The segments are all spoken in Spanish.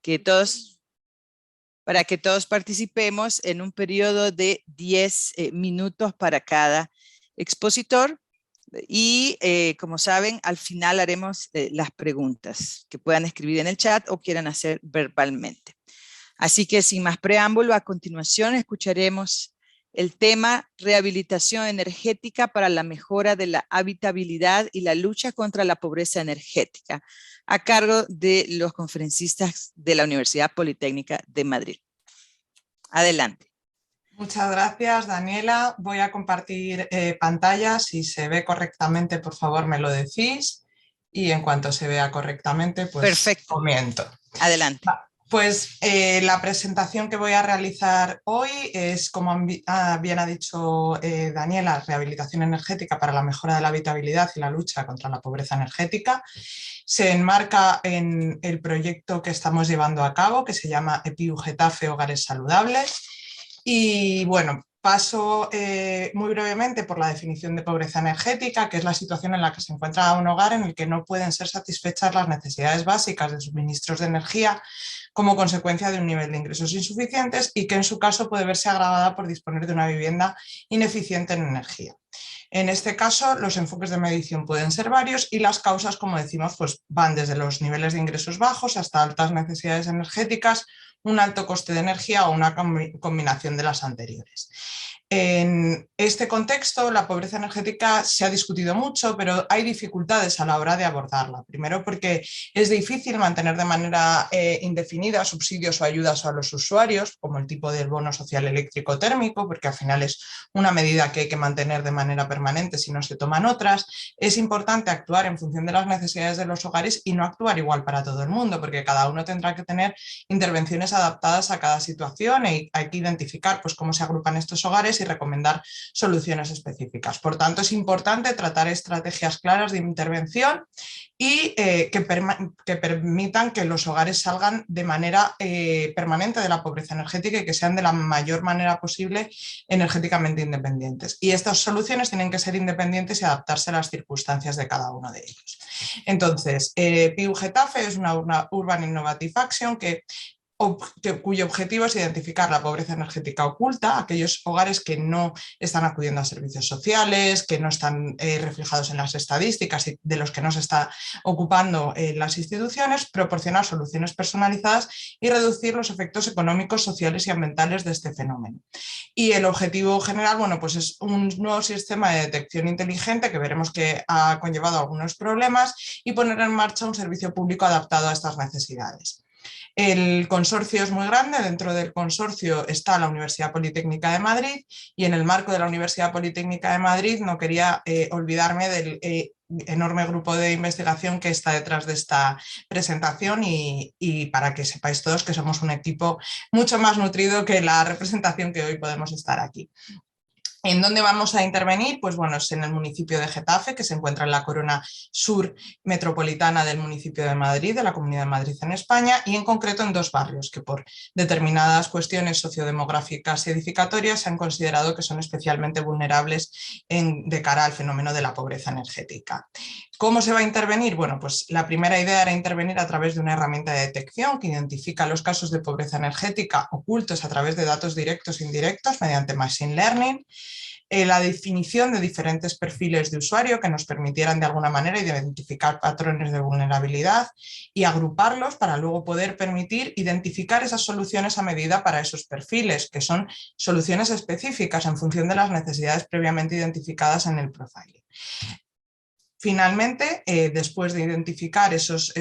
que todos, para que todos participemos en un periodo de 10 minutos para cada expositor. Y como saben, al final haremos las preguntas que puedan escribir en el chat o quieran hacer verbalmente. Así que sin más preámbulo, a continuación escucharemos el tema rehabilitación energética para la mejora de la habitabilidad y la lucha contra la pobreza energética, a cargo de los conferencistas de la Universidad Politécnica de Madrid. Adelante. Muchas gracias, Daniela. Voy a compartir pantalla. Si se ve correctamente, por favor, me lo decís. Y en cuanto se vea correctamente, pues perfecto. Comento. Adelante. Pues la presentación que voy a realizar hoy es, como bien ha dicho Daniela, rehabilitación energética para la mejora de la habitabilidad y la lucha contra la pobreza energética. Se enmarca en el proyecto que estamos llevando a cabo, que se llama EPIU Getafe Hogares Saludables. Y bueno, paso muy brevemente por la definición de pobreza energética, que es la situación en la que se encuentra un hogar en el que no pueden ser satisfechas las necesidades básicas de suministros de energía como consecuencia de un nivel de ingresos insuficientes y que en su caso puede verse agravada por disponer de una vivienda ineficiente en energía. En este caso, los enfoques de medición pueden ser varios y las causas, como decimos, pues van desde los niveles de ingresos bajos hasta altas necesidades energéticas, un alto coste de energía o una combinación de las anteriores. En este contexto, la pobreza energética se ha discutido mucho, pero hay dificultades a la hora de abordarla. Primero, porque es difícil mantener de manera indefinida subsidios o ayudas a los usuarios, como el tipo del bono social eléctrico térmico, porque al final es una medida que hay que mantener de manera permanente si no se toman otras. Es importante actuar en función de las necesidades de los hogares y no actuar igual para todo el mundo, porque cada uno tendrá que tener intervenciones adaptadas a cada situación y hay que identificar pues, cómo se agrupan estos hogares y recomendar soluciones específicas. Por tanto, es importante tratar estrategias claras de intervención y que permitan que los hogares salgan de manera permanente de la pobreza energética y que sean de la mayor manera posible energéticamente independientes. Y estas soluciones tienen que ser independientes y adaptarse a las circunstancias de cada uno de ellos. Entonces, PIU Getafe es una Urban Innovative Action cuyo objetivo es identificar la pobreza energética oculta, aquellos hogares que no están acudiendo a servicios sociales, que no están reflejados en las estadísticas y de los que no se está ocupando las instituciones, proporcionar soluciones personalizadas y reducir los efectos económicos, sociales y ambientales de este fenómeno. Y el objetivo general, bueno, pues es un nuevo sistema de detección inteligente que veremos que ha conllevado algunos problemas y poner en marcha un servicio público adaptado a estas necesidades. El consorcio es muy grande, dentro del consorcio está la Universidad Politécnica de Madrid y en el marco de la Universidad Politécnica de Madrid no quería olvidarme del enorme grupo de investigación que está detrás de esta presentación y para que sepáis todos que somos un equipo mucho más nutrido que la representación que hoy podemos estar aquí. ¿En dónde vamos a intervenir? Pues bueno, es en el municipio de Getafe, que se encuentra en la corona sur metropolitana del municipio de Madrid, de la Comunidad de Madrid en España, y en concreto en dos barrios que por determinadas cuestiones sociodemográficas y edificatorias se han considerado que son especialmente vulnerables de cara al fenómeno de la pobreza energética. ¿Cómo se va a intervenir? Bueno, pues la primera idea era intervenir a través de una herramienta de detección que identifica los casos de pobreza energética ocultos a través de datos directos e indirectos mediante Machine Learning, la definición de diferentes perfiles de usuario que nos permitieran de alguna manera identificar patrones de vulnerabilidad y agruparlos para luego poder permitir identificar esas soluciones a medida para esos perfiles, que son soluciones específicas en función de las necesidades previamente identificadas en el profiling. Finalmente, después de identificar esos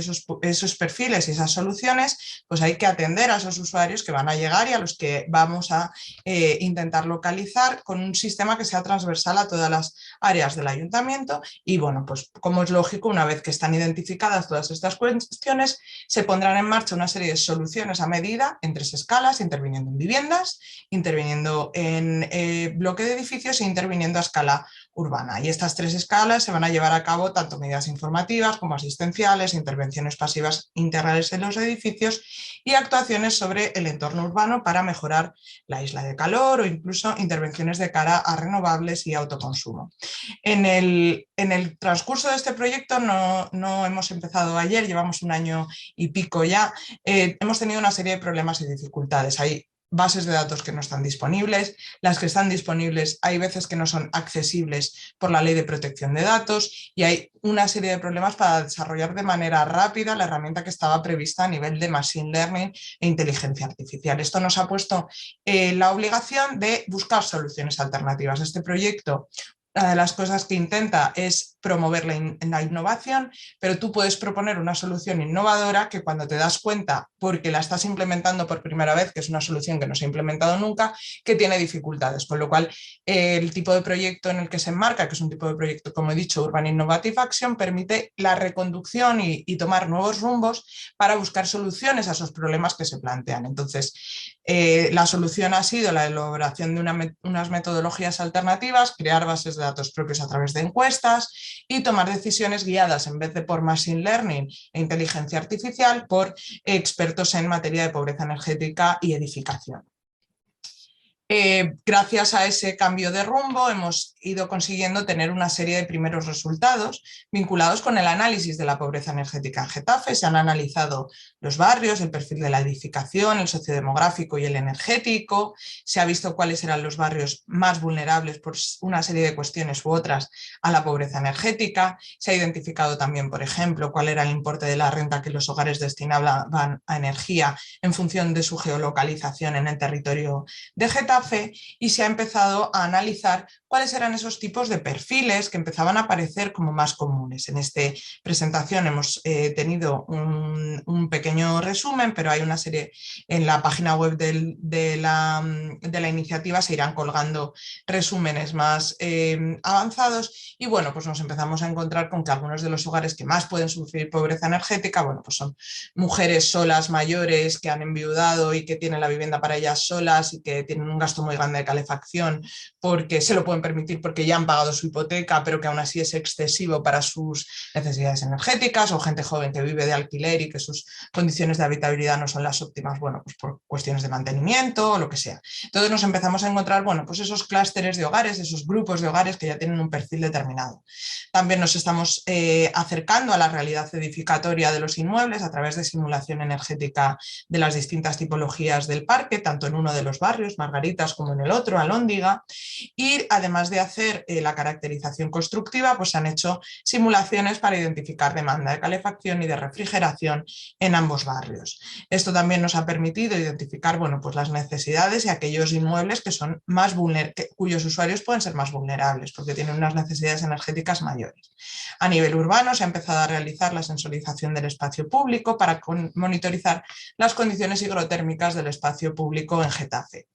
perfiles y esas soluciones, pues hay que atender a esos usuarios que van a llegar y a los que vamos a intentar localizar con un sistema que sea transversal a todas las áreas del ayuntamiento y bueno, pues como es lógico, una vez que están identificadas todas estas cuestiones, se pondrán en marcha una serie de soluciones a medida en 3 escalas, interviniendo en viviendas, interviniendo en bloque de edificios e interviniendo a escala urbana. Y estas 3 escalas se van a llevar a cabo cabo tanto medidas informativas como asistenciales, intervenciones pasivas integrales en los edificios y actuaciones sobre el entorno urbano para mejorar la isla de calor o incluso intervenciones de cara a renovables y autoconsumo. En el transcurso de este proyecto, no hemos empezado ayer, llevamos un año y pico ya, hemos tenido una serie de problemas y dificultades. Hay bases de datos que no están disponibles, las que están disponibles hay veces que no son accesibles por la Ley de Protección de Datos y hay una serie de problemas para desarrollar de manera rápida la herramienta que estaba prevista a nivel de Machine Learning e inteligencia artificial. Esto nos ha puesto la obligación de buscar soluciones alternativas. Este proyecto, una de las cosas que intenta es promover la innovación, pero tú puedes proponer una solución innovadora que cuando te das cuenta, porque la estás implementando por primera vez, que es una solución que no se ha implementado nunca, que tiene dificultades, con lo cual el tipo de proyecto en el que se enmarca, que es un tipo de proyecto, como he dicho, Urban Innovative Action, permite la reconducción y tomar nuevos rumbos para buscar soluciones a esos problemas que se plantean. Entonces, la solución ha sido la elaboración de unas metodologías alternativas, crear bases de datos propios a través de encuestas y tomar decisiones guiadas en vez de por Machine Learning e inteligencia artificial por expertos en materia de pobreza energética y edificación. Gracias a ese cambio de rumbo hemos ido consiguiendo tener una serie de primeros resultados vinculados con el análisis de la pobreza energética en Getafe. Se han analizado los barrios, el perfil de la edificación, el sociodemográfico y el energético. Se ha visto cuáles eran los barrios más vulnerables por una serie de cuestiones u otras a la pobreza energética. Se ha identificado también, por ejemplo, cuál era el importe de la renta que los hogares destinaban a energía en función de su geolocalización en el territorio de Getafe. Y se ha empezado a analizar cuáles eran esos tipos de perfiles que empezaban a aparecer como más comunes. En esta presentación hemos tenido un pequeño resumen, pero hay una serie en la página web de la iniciativa, se irán colgando resúmenes más avanzados y bueno, pues nos empezamos a encontrar con que algunos de los hogares que más pueden sufrir pobreza energética, bueno, pues son mujeres solas mayores que han enviudado y que tienen la vivienda para ellas solas y que tienen un gasto muy grande de calefacción porque se lo pueden permitir porque ya han pagado su hipoteca, pero que aún así es excesivo para sus necesidades energéticas, o gente joven que vive de alquiler y que sus condiciones de habitabilidad no son las óptimas, bueno, pues por cuestiones de mantenimiento o lo que sea. Entonces nos empezamos a encontrar, bueno, pues esos clústeres de hogares, esos grupos de hogares que ya tienen un perfil determinado. También nos estamos acercando a la realidad edificatoria de los inmuebles a través de simulación energética de las distintas tipologías del parque, tanto en uno de los barrios, Margarita, como en el otro, Alhóndiga, y además de hacer la caracterización constructiva, pues se han hecho simulaciones para identificar demanda de calefacción y de refrigeración en ambos barrios. Esto también nos ha permitido identificar, bueno, pues las necesidades y aquellos inmuebles que son más cuyos usuarios pueden ser más vulnerables porque tienen unas necesidades energéticas mayores. A nivel urbano se ha empezado a realizar la sensorización del espacio público para monitorizar las condiciones higrotérmicas del espacio público en Getafe.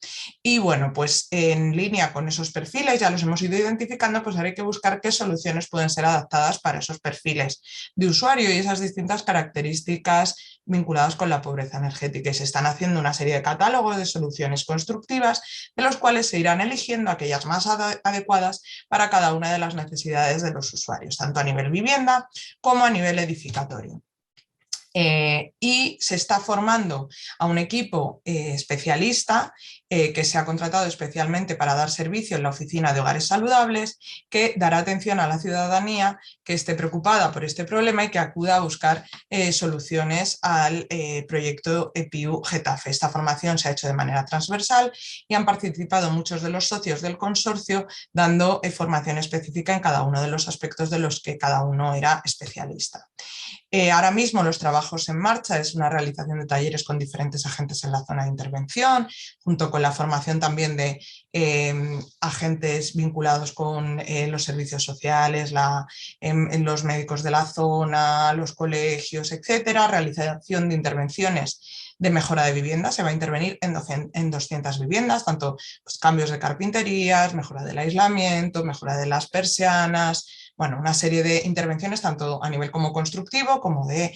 Y bueno, pues en línea con esos perfiles, ya los hemos ido identificando, pues ahora hay que buscar qué soluciones pueden ser adaptadas para esos perfiles de usuario y esas distintas características vinculadas con la pobreza energética. Y se están haciendo una serie de catálogos de soluciones constructivas, de los cuales se irán eligiendo aquellas más adecuadas para cada una de las necesidades de los usuarios, tanto a nivel vivienda como a nivel edificatorio. Y se está formando a un equipo especialista que se ha contratado especialmente para dar servicio en la Oficina de Hogares Saludables, que dará atención a la ciudadanía que esté preocupada por este problema y que acuda a buscar soluciones al proyecto EPIU Getafe. Esta formación se ha hecho de manera transversal y han participado muchos de los socios del consorcio dando formación específica en cada uno de los aspectos de los que cada uno era especialista. Ahora mismo los trabajos en marcha es una realización de talleres con diferentes agentes en la zona de intervención, junto con la formación también de agentes vinculados con los servicios sociales, los médicos de la zona, los colegios, etcétera, realización de intervenciones de mejora de vivienda. Se va a intervenir en 200 viviendas, tanto pues, cambios de carpinterías, mejora del aislamiento, mejora de las persianas, Bueno, una serie de intervenciones tanto a nivel como constructivo como de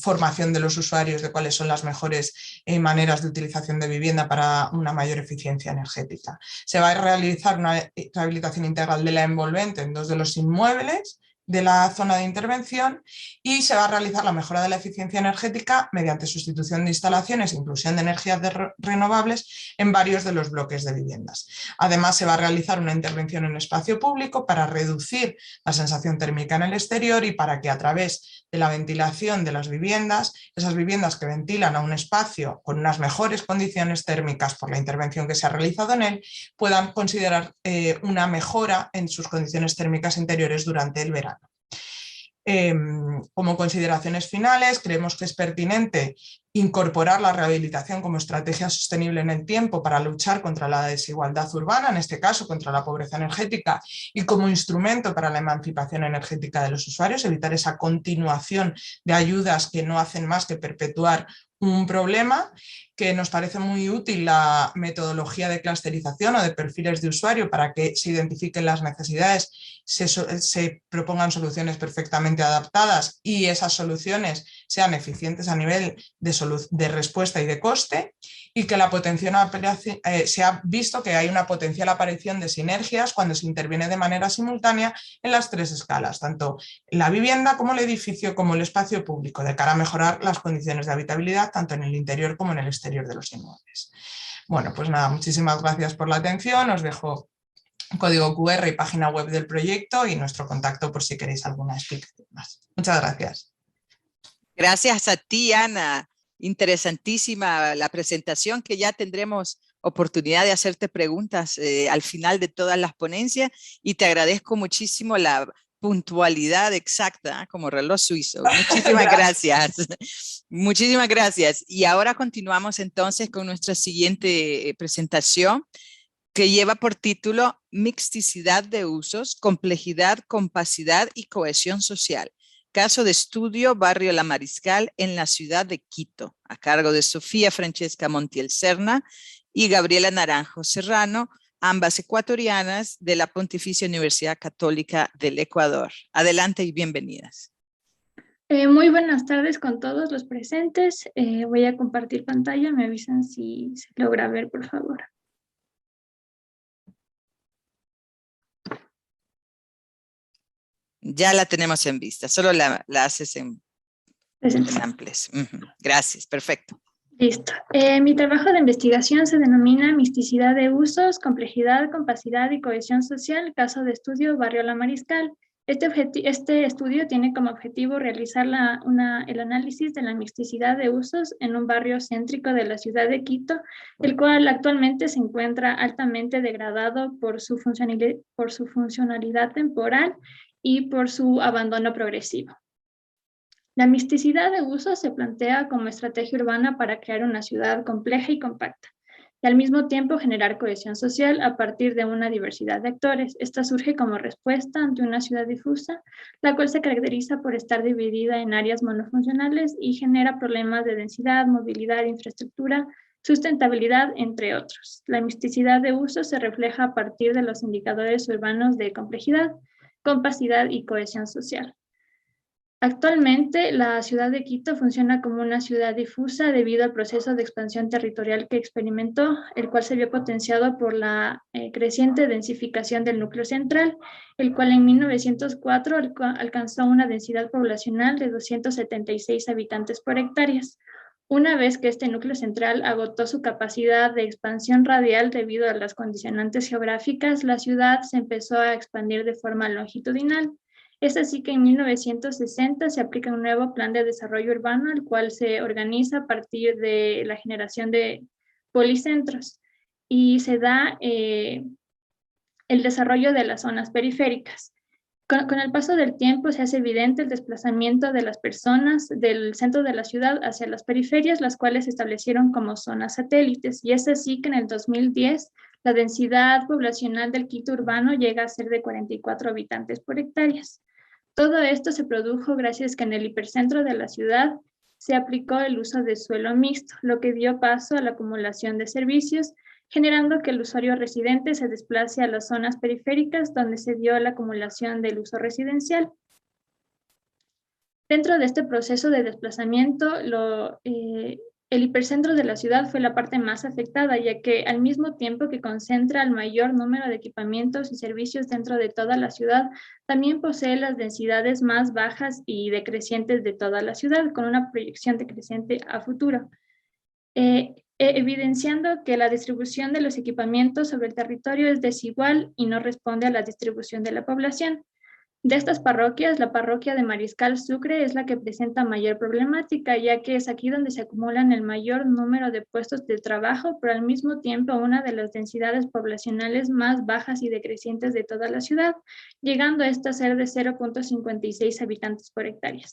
formación de los usuarios de cuáles son las mejores maneras de utilización de vivienda para una mayor eficiencia energética. Se va a realizar una rehabilitación integral de la envolvente en 2 de los inmuebles de la zona de intervención y se va a realizar la mejora de la eficiencia energética mediante sustitución de instalaciones e inclusión de energías renovables en varios de los bloques de viviendas. Además, se va a realizar una intervención en espacio público para reducir la sensación térmica en el exterior y para que a través de la ventilación de las viviendas, esas viviendas que ventilan a un espacio con unas mejores condiciones térmicas por la intervención que se ha realizado en él, puedan considerar una mejora en sus condiciones térmicas interiores durante el verano. Como consideraciones finales, creemos que es pertinente incorporar la rehabilitación como estrategia sostenible en el tiempo para luchar contra la desigualdad urbana, en este caso contra la pobreza energética, y como instrumento para la emancipación energética de los usuarios, evitar esa continuación de ayudas que no hacen más que perpetuar un problema, que nos parece muy útil la metodología de clusterización o de perfiles de usuario para que se identifiquen las necesidades, se propongan soluciones perfectamente adaptadas y esas soluciones sean eficientes a nivel de respuesta y de coste, y que la se ha visto que hay una potencial aparición de sinergias cuando se interviene de manera simultánea en las 3 escalas, tanto la vivienda como el edificio como el espacio público, de cara a mejorar las condiciones de habitabilidad tanto en el interior como en el exterior de los inmuebles. Bueno, pues nada, muchísimas gracias por la atención, os dejo código QR y página web del proyecto y nuestro contacto por si queréis alguna explicación más. Muchas gracias. Gracias a ti, Ana. Interesantísima la presentación, que ya tendremos oportunidad de hacerte preguntas al final de todas las ponencias, y te agradezco muchísimo la puntualidad exacta, como reloj suizo. Muchísimas gracias. Muchísimas gracias. Y ahora continuamos entonces con nuestra siguiente presentación, que lleva por título Mixticidad de usos, complejidad, compacidad y cohesión social. Caso de estudio, Barrio La Mariscal en la ciudad de Quito, a cargo de Sofía Francesca Montiel Serna y Gabriela Naranjo Serrano, ambas ecuatorianas de la Pontificia Universidad Católica del Ecuador. Adelante y bienvenidas. Muy buenas tardes con todos los presentes. Voy a compartir pantalla, me avisan si se logra ver, por favor. Ya la tenemos en vista, solo la haces en amplias. Gracias, perfecto. Listo. Mi trabajo de investigación se denomina Misticidad de usos, complejidad, compacidad y cohesión social, caso de estudio Barrio La Mariscal. Este estudio tiene como objetivo realizar el análisis de la mixticidad de usos en un barrio céntrico de la ciudad de Quito, el cual actualmente se encuentra altamente degradado por su funcionalidad temporal y por su abandono progresivo. La misticidad de usos se plantea como estrategia urbana para crear una ciudad compleja y compacta, y al mismo tiempo generar cohesión social a partir de una diversidad de actores. Esta surge como respuesta ante una ciudad difusa, la cual se caracteriza por estar dividida en áreas monofuncionales y genera problemas de densidad, movilidad, infraestructura, sustentabilidad, entre otros. La misticidad de usos se refleja a partir de los indicadores urbanos de complejidad, compacidad y cohesión social. Actualmente, la ciudad de Quito funciona como una ciudad difusa debido al proceso de expansión territorial que experimentó, el cual se vio potenciado por la creciente densificación del núcleo central, el cual en 1904 alcanzó una densidad poblacional de 276 habitantes por hectáreas. Una vez que este núcleo central agotó su capacidad de expansión radial debido a las condicionantes geográficas, la ciudad se empezó a expandir de forma longitudinal. Es así que en 1960 se aplica un nuevo plan de desarrollo urbano, el cual se organiza a partir de la generación de policentros y se da el desarrollo de las zonas periféricas. Con el paso del tiempo se hace evidente el desplazamiento de las personas del centro de la ciudad hacia las periferias, las cuales se establecieron como zonas satélites. Y es así que en el 2010 la densidad poblacional del Quito urbano llega a ser de 44 habitantes por hectáreas. Todo esto se produjo gracias a que en el hipercentro de la ciudad se aplicó el uso de suelo mixto, lo que dio paso a la acumulación de servicios generando que el usuario residente se desplace a las zonas periféricas donde se dio la acumulación del uso residencial. Dentro de este proceso de desplazamiento, el hipercentro de la ciudad fue la parte más afectada, ya que al mismo tiempo que concentra el mayor número de equipamientos y servicios dentro de toda la ciudad, también posee las densidades más bajas y decrecientes de toda la ciudad, con una proyección decreciente a futuro, evidenciando que la distribución de los equipamientos sobre el territorio es desigual y no responde a la distribución de la población. De estas parroquias, la parroquia de Mariscal Sucre es la que presenta mayor problemática, ya que es aquí donde se acumulan el mayor número de puestos de trabajo, pero al mismo tiempo una de las densidades poblacionales más bajas y decrecientes de toda la ciudad, llegando a esta a ser de 0.56 habitantes por hectárea.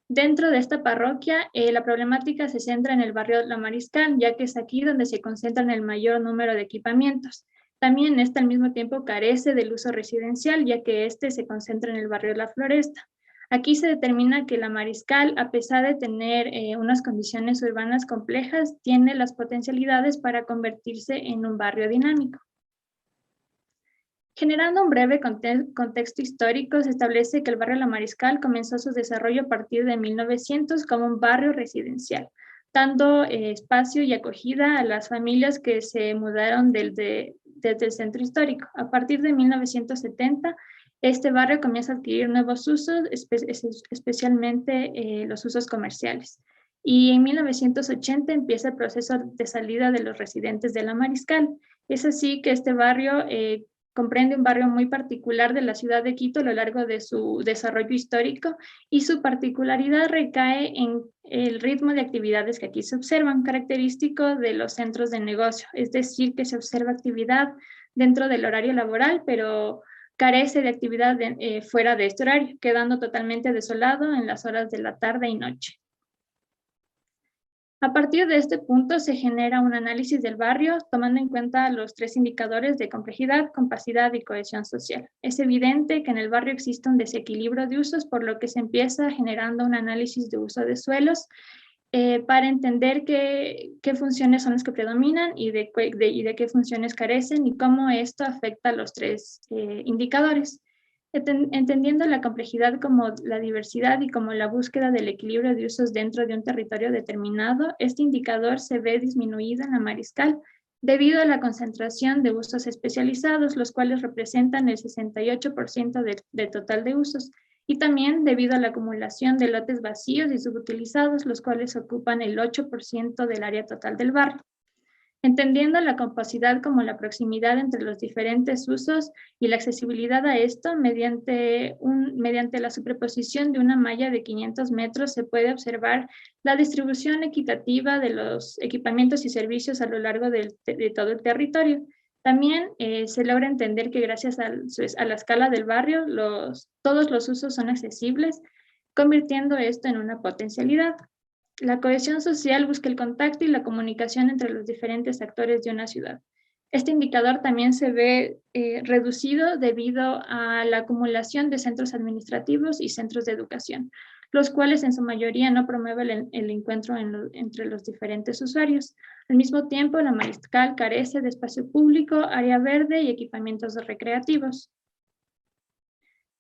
Dentro de esta parroquia, la problemática se centra en el barrio La Mariscal, ya que es aquí donde se concentran el mayor número de equipamientos. También este al mismo tiempo carece del uso residencial, ya que este se concentra en el barrio La Floresta. Aquí se determina que La Mariscal, a pesar de tener unas condiciones urbanas complejas, tiene las potencialidades para convertirse en un barrio dinámico. Generando un breve contexto histórico, se establece que el barrio La Mariscal comenzó su desarrollo a partir de 1900 como un barrio residencial, dando espacio y acogida a las familias que se mudaron desde el centro histórico. A partir de 1970, este barrio comienza a adquirir nuevos usos, especialmente los usos comerciales. Y en 1980 empieza el proceso de salida de los residentes de La Mariscal. Es así que este barrio comprende un barrio muy particular de la ciudad de Quito a lo largo de su desarrollo histórico, y su particularidad recae en el ritmo de actividades que aquí se observan, característico de los centros de negocio, es decir, que se observa actividad dentro del horario laboral, pero carece de actividad fuera de este horario, quedando totalmente desolado en las horas de la tarde y noche. A partir de este punto se genera un análisis del barrio tomando en cuenta los tres indicadores de complejidad, compacidad y cohesión social. Es evidente que en el barrio existe un desequilibrio de usos, por lo que se empieza generando un análisis de uso de suelos para entender qué funciones son las que predominan y de qué funciones carecen y cómo esto afecta a los tres indicadores. Entendiendo la complejidad como la diversidad y como la búsqueda del equilibrio de usos dentro de un territorio determinado, este indicador se ve disminuido en La Mariscal debido a la concentración de usos especializados, los cuales representan el 68% del total de usos, y también debido a la acumulación de lotes vacíos y subutilizados, los cuales ocupan el 8% del área total del barrio. Entendiendo la compacidad como la proximidad entre los diferentes usos y la accesibilidad a esto, mediante la superposición de una malla de 500 metros se puede observar la distribución equitativa de los equipamientos y servicios a lo largo de todo el territorio. También se logra entender que gracias a la escala del barrio, todos los usos son accesibles, convirtiendo esto en una potencialidad. La cohesión social busca el contacto y la comunicación entre los diferentes actores de una ciudad. Este indicador también se ve reducido debido a la acumulación de centros administrativos y centros de educación, los cuales en su mayoría no promueven el encuentro entre los diferentes usuarios. Al mismo tiempo, La Mariscal carece de espacio público, área verde y equipamientos recreativos.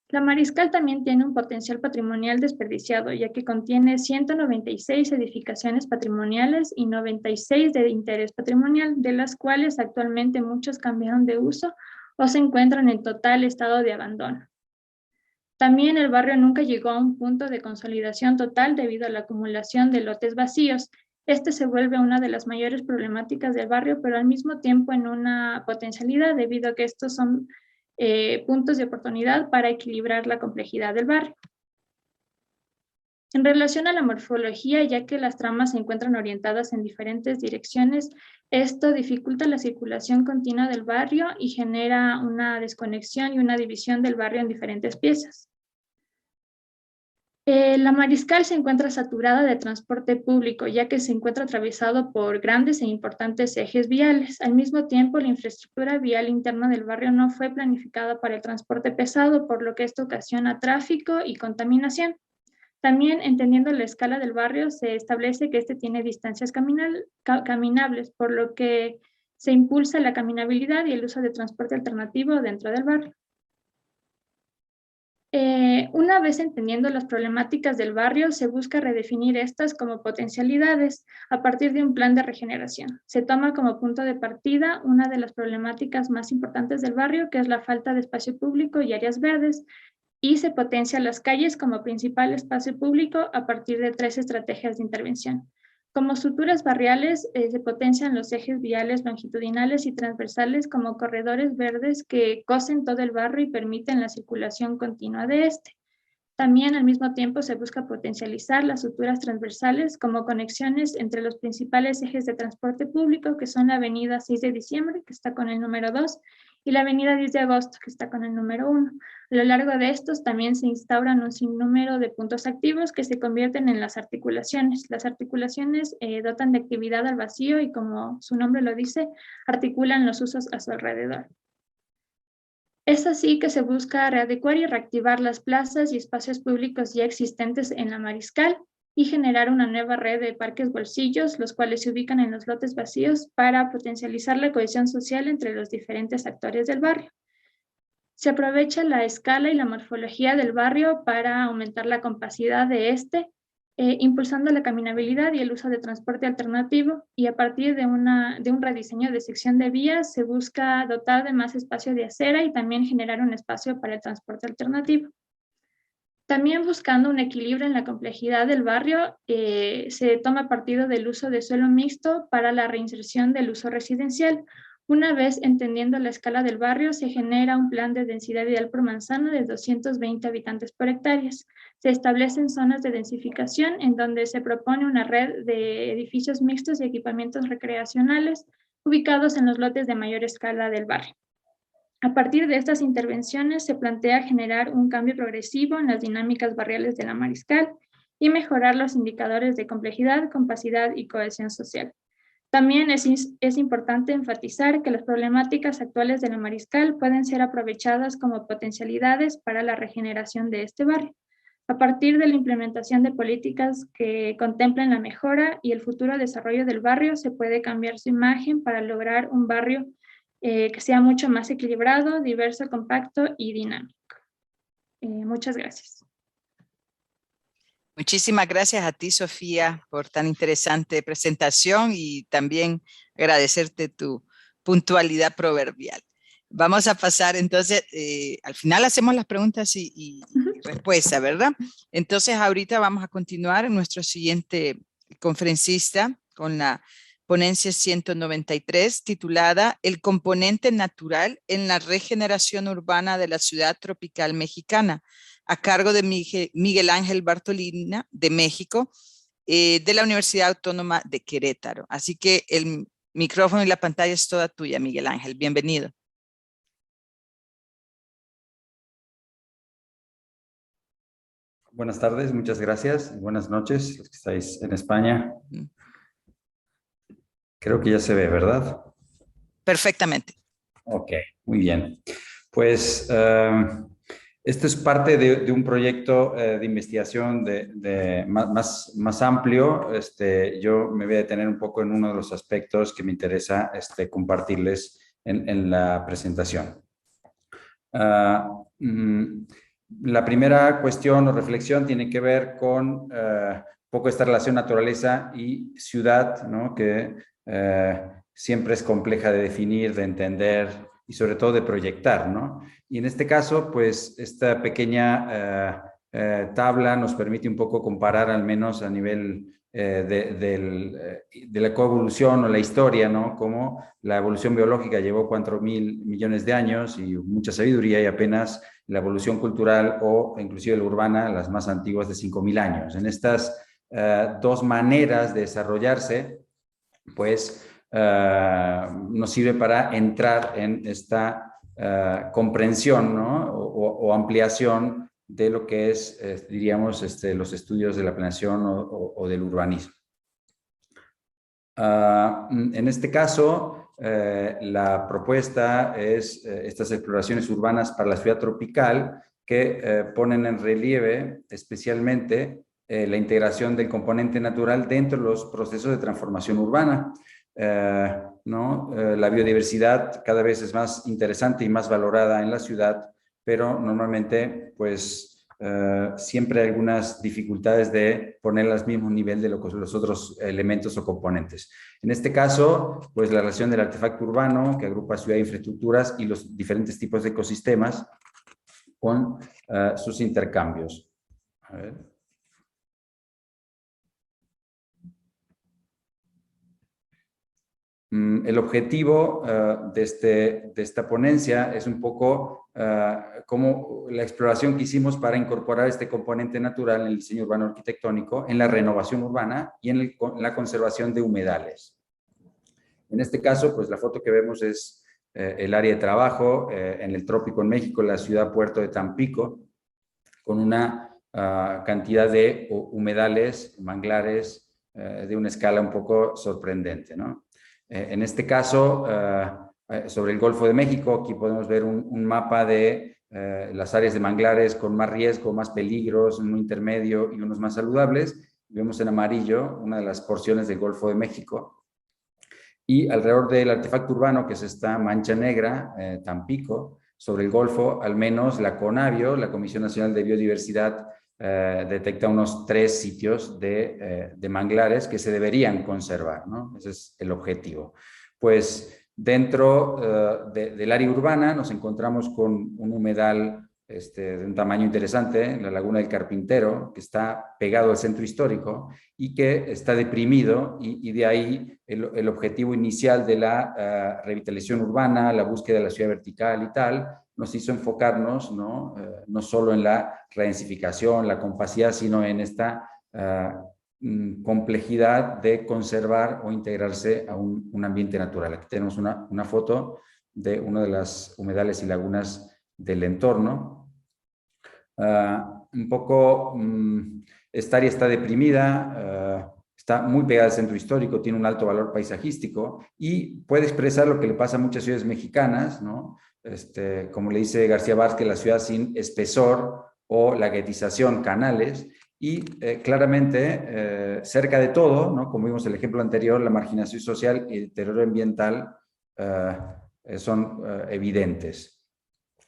La Mariscal también tiene un potencial patrimonial desperdiciado, ya que contiene 196 edificaciones patrimoniales y 96 de interés patrimonial, de las cuales actualmente muchos cambiaron de uso o se encuentran en total estado de abandono. También el barrio nunca llegó a un punto de consolidación total debido a la acumulación de lotes vacíos. Este se vuelve una de las mayores problemáticas del barrio, pero al mismo tiempo en una potencialidad, debido a que estos son puntos de oportunidad para equilibrar la complejidad del barrio. En relación a la morfología, ya que las tramas se encuentran orientadas en diferentes direcciones, esto dificulta la circulación continua del barrio y genera una desconexión y una división del barrio en diferentes piezas. La Mariscal se encuentra saturada de transporte público, ya que se encuentra atravesado por grandes e importantes ejes viales. Al mismo tiempo, la infraestructura vial interna del barrio no fue planificada para el transporte pesado, por lo que esto ocasiona tráfico y contaminación. También, entendiendo la escala del barrio, se establece que este tiene distancias caminables, por lo que Se impulsa la caminabilidad y el uso de transporte alternativo dentro del barrio. Una vez entendiendo las problemáticas del barrio, se busca redefinir estas como potencialidades a partir de un plan de regeneración. Se toma como punto de partida una de las problemáticas más importantes del barrio, que es la falta de espacio público y áreas verdes, y se potencia las calles como principal espacio público a partir de 3 estrategias de intervención. Como suturas barriales, se potencian los ejes viales longitudinales y transversales como corredores verdes que cosen todo el barrio y permiten la circulación continua de este. También al mismo tiempo se busca potencializar las suturas transversales como conexiones entre los principales ejes de transporte público, que son la avenida 6 de diciembre, que está con el número 2, y la avenida 10 de agosto, que está con el número 1. A lo largo de estos también se instauran un sinnúmero de puntos activos que se convierten en las articulaciones. Las articulaciones dotan de actividad al vacío y, como su nombre lo dice, articulan los usos a su alrededor. Es así que se busca readecuar y reactivar las plazas y espacios públicos ya existentes en la Mariscal y generar una nueva red de parques bolsillos, los cuales se ubican en los lotes vacíos para potencializar la cohesión social entre los diferentes actores del barrio. Se aprovecha la escala y la morfología del barrio para aumentar la capacidad de este, impulsando la caminabilidad y el uso de transporte alternativo, y a partir de un rediseño de sección de vías se busca dotar de más espacio de acera y también generar un espacio para el transporte alternativo. También buscando un equilibrio en la complejidad del barrio, se toma partido del uso de suelo mixto para la reinserción del uso residencial. Una vez entendiendo la escala del barrio, se genera un plan de densidad ideal por manzana de 220 habitantes por hectárea. Se establecen zonas de densificación en donde se propone una red de edificios mixtos y equipamientos recreacionales ubicados en los lotes de mayor escala del barrio. A partir de estas intervenciones se plantea generar un cambio progresivo en las dinámicas barriales de la Mariscal y mejorar los indicadores de complejidad, compacidad y cohesión social. También es importante enfatizar que las problemáticas actuales de la Mariscal pueden ser aprovechadas como potencialidades para la regeneración de este barrio, a partir de la implementación de políticas que contemplen la mejora y el futuro desarrollo del barrio. Se puede cambiar su imagen para lograr un barrio que sea mucho más equilibrado, diverso, compacto y dinámico. Muchas gracias. Muchísimas gracias a ti, Sofía, por tan interesante presentación y también agradecerte tu puntualidad proverbial. Vamos a pasar entonces, al final hacemos las preguntas y respuestas, ¿verdad? Entonces ahorita vamos a continuar nuestro siguiente conferencista con la ponencia 193 titulada El componente natural en la regeneración urbana de la ciudad tropical mexicana, a cargo de Miguel Ángel Bartolina, de México, de la Universidad Autónoma de Querétaro. Así que el micrófono y la pantalla es toda tuya, Miguel Ángel. Bienvenido. Buenas tardes, muchas gracias. Buenas noches, los que estáis en España. Creo que ya se ve, ¿verdad? Perfectamente. Ok, muy bien. Pues esto es parte de un proyecto de investigación más amplio. Yo me voy a detener un poco en uno de los aspectos que me interesa compartirles en la presentación. La primera cuestión o reflexión tiene que ver con un poco esta relación naturaleza y ciudad, ¿no? Que siempre es compleja de definir, de entender y sobre todo de proyectar, ¿no? Y en este caso, pues esta pequeña tabla nos permite un poco comparar, al menos a nivel de la coevolución o la historia, ¿no? Como la evolución biológica llevó 4.000 millones de años y mucha sabiduría, y apenas la evolución cultural o inclusive la urbana, las más antiguas, de 5.000 años. En estas dos maneras de desarrollarse, pues nos sirve para entrar en esta comprensión, ¿no? o ampliación de lo que es, diríamos, los estudios de la planeación o del urbanismo. En este caso, la propuesta es estas exploraciones urbanas para la ciudad tropical que ponen en relieve especialmente la integración del componente natural dentro de los procesos de transformación urbana. La biodiversidad cada vez es más interesante y más valorada en la ciudad, pero normalmente pues siempre hay algunas dificultades de ponerla al mismo nivel de los otros elementos o componentes. En este caso, pues la relación del artefacto urbano, que agrupa ciudad e infraestructuras y los diferentes tipos de ecosistemas con sus intercambios. A ver. El objetivo de esta ponencia es un poco como la exploración que hicimos para incorporar este componente natural en el diseño urbano arquitectónico, en la renovación urbana y en la conservación de humedales. En este caso, pues la foto que vemos es el área de trabajo en el trópico en México, la ciudad puerto de Tampico, con una cantidad de humedales, manglares, de una escala un poco sorprendente, ¿no? En este caso, sobre el Golfo de México, aquí podemos ver un mapa de las áreas de manglares con más riesgo, más peligros, un intermedio y unos más saludables. Vemos en amarillo una de las porciones del Golfo de México. Y alrededor del artefacto urbano, que es esta mancha negra, Tampico, sobre el Golfo, al menos la CONABIO, la Comisión Nacional de Biodiversidad, detecta unos 3 sitios de manglares que se deberían conservar, ¿no? Ese es el objetivo. Pues dentro del área urbana nos encontramos con un humedal de un tamaño interesante, la Laguna del Carpintero, que está pegado al centro histórico y que está deprimido, y de ahí el objetivo inicial de la revitalización urbana, la búsqueda de la ciudad vertical y tal, nos hizo enfocarnos no solo en la redensificación, la compacidad, sino en esta complejidad de conservar o integrarse a un ambiente natural. Aquí tenemos una foto de una de las humedales y lagunas del entorno. Un poco, esta área está deprimida, está muy pegada al centro histórico, tiene un alto valor paisajístico y puede expresar lo que le pasa a muchas ciudades mexicanas, ¿no? Como le dice García Vázquez, la ciudad sin espesor o la guetización, canales, y claramente cerca de todo, ¿no? Como vimos en el ejemplo anterior, la marginación social y el deterioro ambiental son evidentes.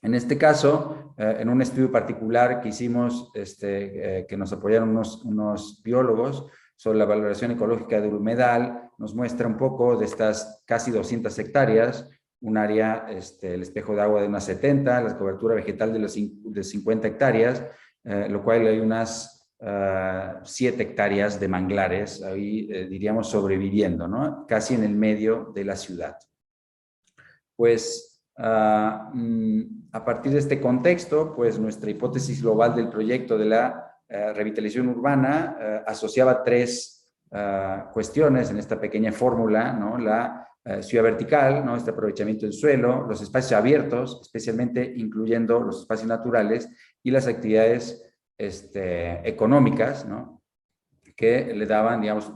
En este caso, en un estudio particular que hicimos, que nos apoyaron unos biólogos sobre la valoración ecológica del humedal, nos muestra un poco de estas casi 200 hectáreas, un área, el espejo de agua de unas 70, la cobertura vegetal de 50 hectáreas, lo cual hay unas 7 hectáreas de manglares, ahí diríamos sobreviviendo, ¿no? Casi en el medio de la ciudad. Pues a partir de este contexto, pues nuestra hipótesis global del proyecto de la revitalización urbana asociaba 3 cuestiones en esta pequeña fórmula, ¿no? La ciudad vertical, ¿no? Este aprovechamiento del suelo, los espacios abiertos, especialmente incluyendo los espacios naturales, y las actividades económicas, ¿no? Que le daban, digamos,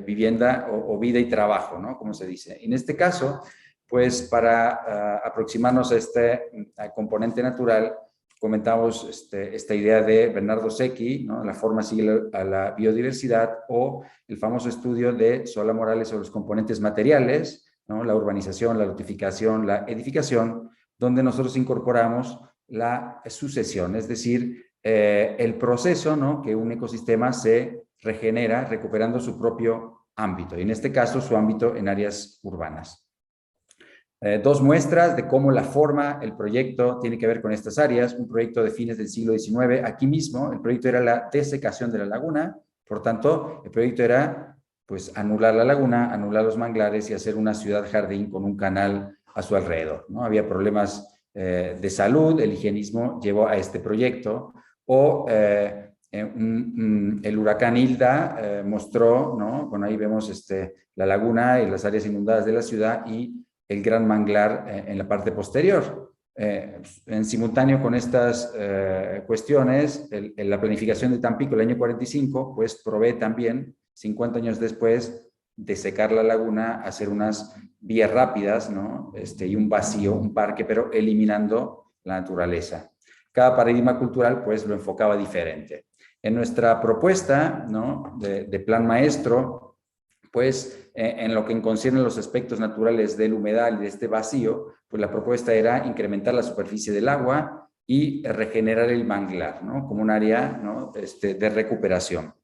vivienda o vida y trabajo, ¿no? Como se dice. En este caso, pues para aproximarnos a este componente natural, comentamos esta idea de Bernardo Secchi, ¿no? La forma sigue a la biodiversidad, o el famoso estudio de Sola Morales sobre los componentes materiales, ¿no? La urbanización, la notificación, la edificación, donde nosotros incorporamos la sucesión, es decir, el proceso, ¿no? Que un ecosistema se regenera recuperando su propio ámbito, y en este caso su ámbito en áreas urbanas. 2 muestras de cómo la forma, el proyecto tiene que ver con estas áreas. Un proyecto de fines del siglo XIX, aquí mismo, el proyecto era la desecación de la laguna, por tanto, el proyecto era pues anular la laguna, anular los manglares y hacer una ciudad jardín con un canal a su alrededor, ¿no? Había problemas de salud, el higienismo llevó a este proyecto, o el huracán Hilda mostró, ¿no? Bueno, ahí vemos la laguna y las áreas inundadas de la ciudad y el gran manglar en la parte posterior. En simultáneo con estas cuestiones, la planificación de Tampico el año 45, pues provee también, 50 años después, de secar la laguna, hacer unas vías rápidas, ¿no? Y un vacío, un parque, pero eliminando la naturaleza. Cada paradigma cultural, pues, lo enfocaba diferente. En nuestra propuesta, ¿no? de plan maestro, pues en lo que concierne los aspectos naturales del humedal y de este vacío, pues la propuesta era incrementar la superficie del agua y regenerar el manglar, ¿no? Como un área, ¿no? De recuperación,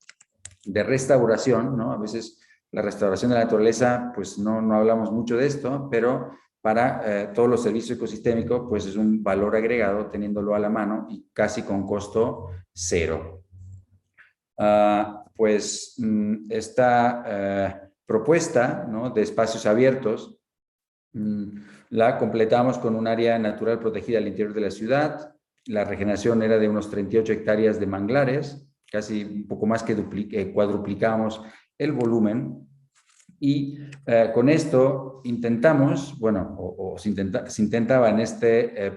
de restauración, ¿no? A veces la restauración de la naturaleza, pues no hablamos mucho de esto, pero para todos los servicios ecosistémicos, pues es un valor agregado teniéndolo a la mano y casi con costo cero. Pues esta propuesta, ¿no? De espacios abiertos la completamos con un área natural protegida al interior de la ciudad. La regeneración era de unos 38 hectáreas de manglares, casi un poco más que cuadruplicamos el volumen. Y con esto intentamos, bueno, se intentaba en esta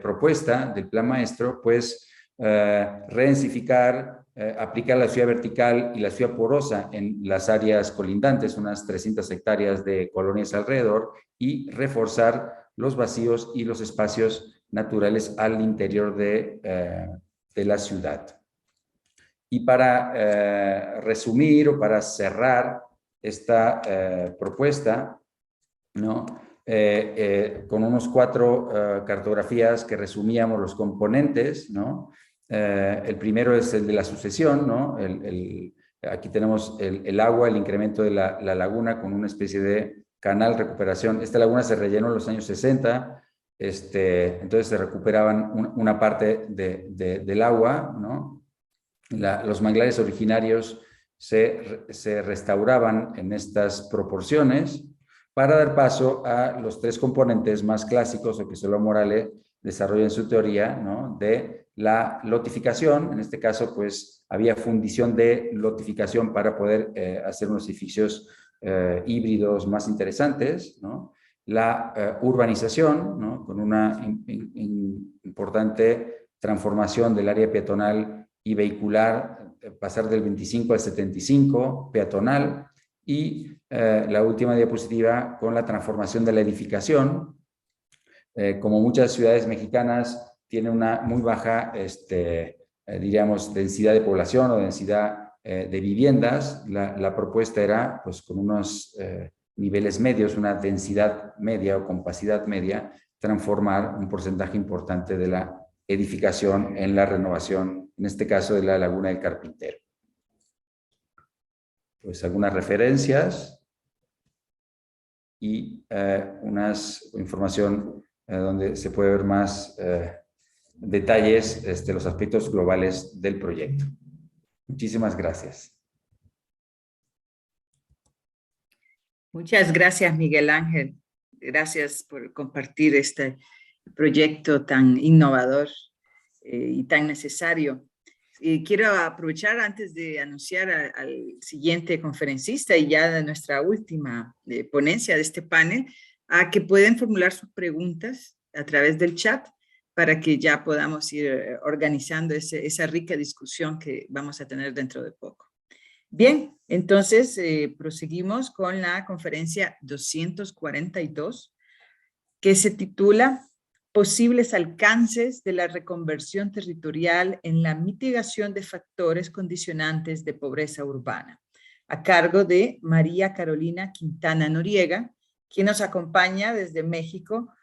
propuesta del plan maestro, pues redensificar, aplicar la ciudad vertical y la ciudad porosa en las áreas colindantes, unas 300 hectáreas de colonias alrededor, y reforzar los vacíos y los espacios naturales al interior de la ciudad. Y para resumir o para cerrar esta propuesta, ¿no? Con unos 4 cartografías que resumíamos los componentes, ¿no? El primero es el de la sucesión, ¿no? Aquí tenemos el agua, el incremento de la laguna con una especie de canal recuperación. Esta laguna se rellenó en los años 60, entonces se recuperaban una parte del agua, ¿no? Los manglares originarios se restauraban en estas proporciones para dar paso a los 3 componentes más clásicos o que Solón Morales desarrolla en su teoría, ¿no? De la lotificación. En este caso, pues, había fundición de lotificación para poder hacer unos edificios híbridos más interesantes, ¿no? La urbanización, ¿no? Con una importante transformación del área peatonal y vehicular, pasar del 25 al 75 peatonal, y la última diapositiva con la transformación de la edificación. Como muchas ciudades mexicanas, tiene una muy baja, diríamos, densidad de población o densidad de viviendas. La propuesta era, pues, con unos niveles medios, una densidad media o compacidad media, transformar un porcentaje importante de la edificación en la renovación, en este caso de la Laguna del Carpintero. Pues algunas referencias y información donde se puede ver más detalles de los aspectos globales del proyecto. Muchísimas gracias. Muchas gracias, Miguel Ángel. Gracias por compartir este proyecto tan innovador y tan necesario. Quiero aprovechar antes de anunciar al siguiente conferencista y ya de nuestra última ponencia de este panel, a que pueden formular sus preguntas a través del chat para que ya podamos ir organizando esa rica discusión que vamos a tener dentro de poco. Bien, entonces proseguimos con la conferencia 242, que se titula Posibles alcances de la reconversión territorial en la mitigación de factores condicionantes de pobreza urbana, a cargo de María Carolina Quintana Noriega, quien nos acompaña desde México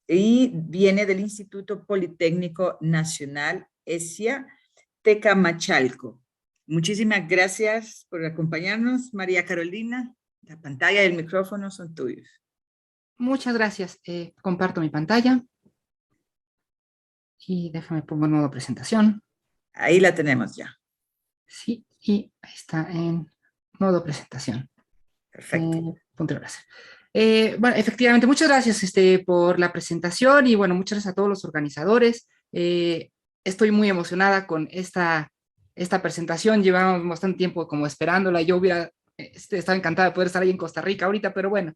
y viene del Instituto Politécnico Nacional ESIA Tecamachalco. Muchísimas gracias por acompañarnos, María Carolina. La pantalla y el micrófono son tuyos. Muchas gracias. Comparto mi pantalla. Y déjame pongo modo presentación. Ahí la tenemos ya. Sí, y ahí está en modo presentación. Perfecto. Punto de láser. Bueno, efectivamente, muchas gracias por la presentación y bueno, muchas gracias a todos los organizadores. Estoy muy emocionada con esta presentación. Llevamos bastante tiempo como esperándola. Yo hubiera estado encantada de poder estar ahí en Costa Rica ahorita, pero bueno.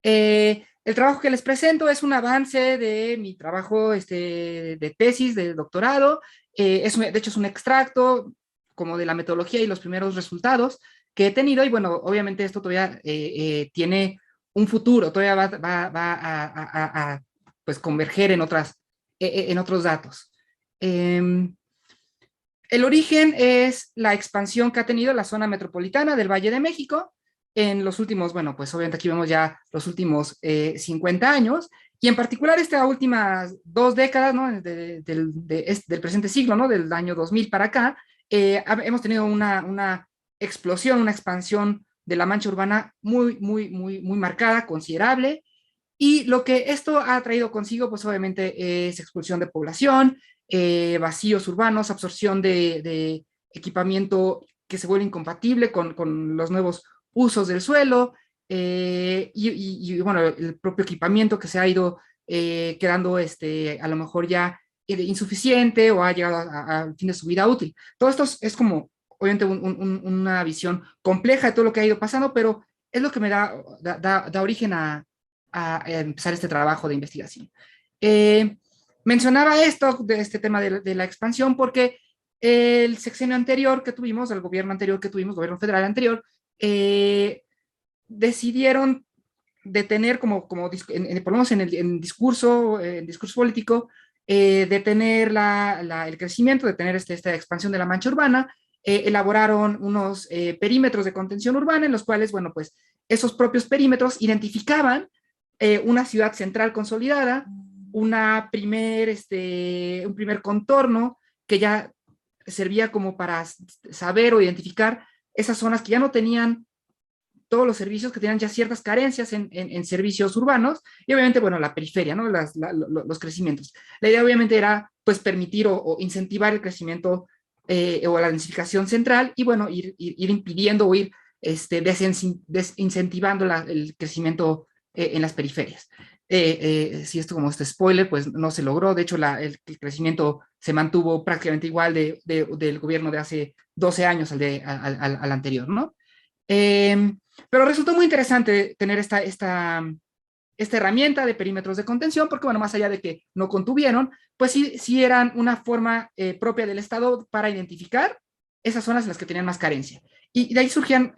El trabajo que les presento es un avance de mi trabajo de tesis, de doctorado. De hecho, es un extracto como de la metodología y los primeros resultados que he tenido. Y bueno, obviamente esto todavía tiene un futuro, todavía va a pues, converger en otros datos. El origen es la expansión que ha tenido la zona metropolitana del Valle de México. en los últimos, bueno, pues obviamente aquí vemos ya los últimos 50 años, y en particular estas últimas 2 décadas, ¿no? Del presente siglo, ¿no? Del año 2000 para acá, hemos tenido una explosión, una expansión de la mancha urbana muy marcada, considerable, y lo que esto ha traído consigo, pues obviamente es expulsión de población, vacíos urbanos, absorción de equipamiento que se vuelve incompatible con los nuevos usos del suelo, bueno, el propio equipamiento que se ha ido quedando a lo mejor ya insuficiente o ha llegado al fin de su vida útil. Todo esto es como, obviamente, una visión compleja de todo lo que ha ido pasando, pero es lo que me da origen a empezar este trabajo de investigación. Mencionaba de este tema de la expansión porque el sexenio anterior que tuvimos, el gobierno anterior que tuvimos, gobierno federal anterior, decidieron detener, por lo menos en el discurso político, detener el crecimiento, detener esta expansión de la mancha urbana. Elaboraron unos perímetros de contención urbana en los cuales, bueno, pues esos propios perímetros identificaban una ciudad central consolidada, un primer contorno que ya servía como para saber o identificar esas zonas que ya no tenían todos los servicios, que tenían ya ciertas carencias en servicios urbanos, y obviamente, bueno, la periferia, ¿no? Los crecimientos. La idea obviamente era, pues, permitir o incentivar el crecimiento o la densificación central, y bueno, ir impidiendo o ir desincentivando el crecimiento en las periferias. Si esto como spoiler, pues no se logró. De hecho, el crecimiento se mantuvo prácticamente igual del gobierno de hace 12 años al anterior, ¿no? Pero resultó muy interesante tener esta herramienta de perímetros de contención, porque, bueno, más allá de que no contuvieron, pues sí eran una forma propia del Estado para identificar esas zonas en las que tenían más carencia. Y de ahí surgían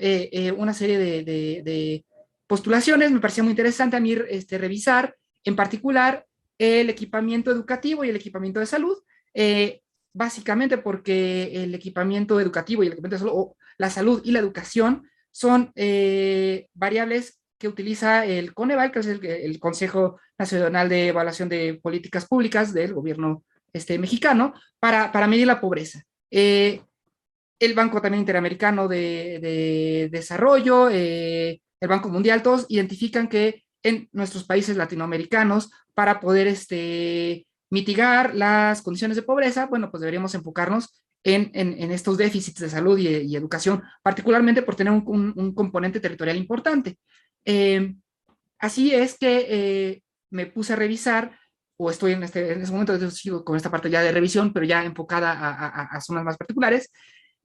una serie de postulaciones. Me parecía muy interesante a mí revisar, en particular, el equipamiento educativo y el equipamiento de salud, básicamente porque el equipamiento educativo y el equipamiento de salud, o la salud y la educación, son variables que utiliza el Coneval, que es el Consejo Nacional de Evaluación de Políticas Públicas del gobierno mexicano, para medir la pobreza. El Banco también Interamericano de Desarrollo, el Banco Mundial, todos identifican que en nuestros países latinoamericanos, para poder mitigar las condiciones de pobreza, bueno, pues deberíamos enfocarnos en estos déficits de salud y educación, particularmente por tener un componente territorial importante. Así es que me puse a revisar, o estoy en ese momento, sigo con esta parte ya de revisión, pero ya enfocada a zonas más particulares,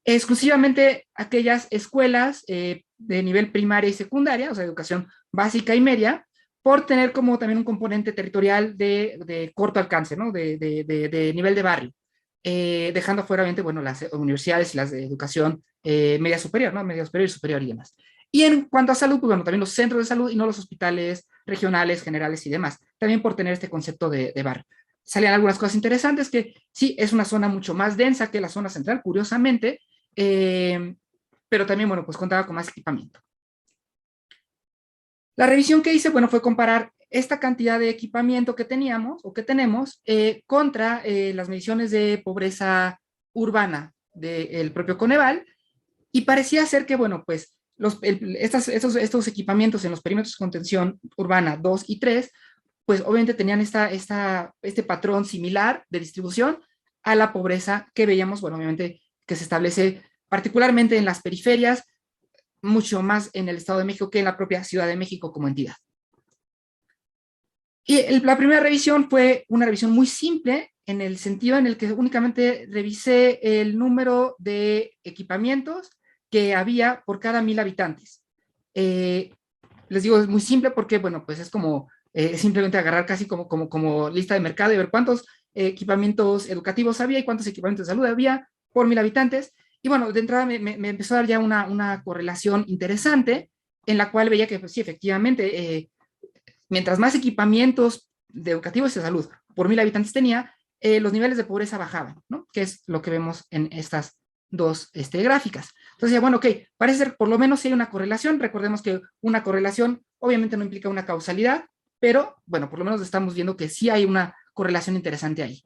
exclusivamente aquellas escuelas de nivel primaria y secundaria, o sea, educación básica y media, por tener como también un componente territorial de corto alcance, ¿no? De nivel de barrio. Dejando fuera, obviamente, bueno, las universidades y las de educación media superior, ¿no? Media superior y superior y demás. Y en cuanto a salud, pues bueno, también los centros de salud y no los hospitales regionales, generales y demás, también por tener este concepto de barrio. Salían algunas cosas interesantes, que sí, es una zona mucho más densa que la zona central, curiosamente, pero también, bueno, pues contaba con más equipamiento. La revisión que hice, bueno, fue comparar esta cantidad de equipamiento que teníamos o que tenemos contra las mediciones de pobreza urbana del propio Coneval, y parecía ser que, bueno, pues estos equipamientos en los perímetros de contención urbana 2 y 3, pues obviamente tenían este patrón similar de distribución a la pobreza que veíamos, bueno, obviamente que se establece particularmente en las periferias, mucho más en el Estado de México que en la propia Ciudad de México como entidad. Y la primera revisión fue una revisión muy simple, en el sentido en el que únicamente revisé el número de equipamientos que había por cada 1000 habitantes. Les digo, es muy simple porque, bueno, pues es como simplemente agarrar casi como lista de mercado y ver cuántos equipamientos educativos había y cuántos equipamientos de salud había por 1000 habitantes. Y bueno, de entrada me empezó a dar ya una correlación interesante, en la cual veía que, pues sí, efectivamente, mientras más equipamientos educativos y de salud por 1000 habitantes tenía, los niveles de pobreza bajaban, ¿no? Que es lo que vemos en estas dos gráficas. Entonces, bueno, ok, parece ser por lo menos si hay una correlación. Recordemos que una correlación obviamente no implica una causalidad, pero bueno, por lo menos estamos viendo que sí hay una correlación interesante ahí.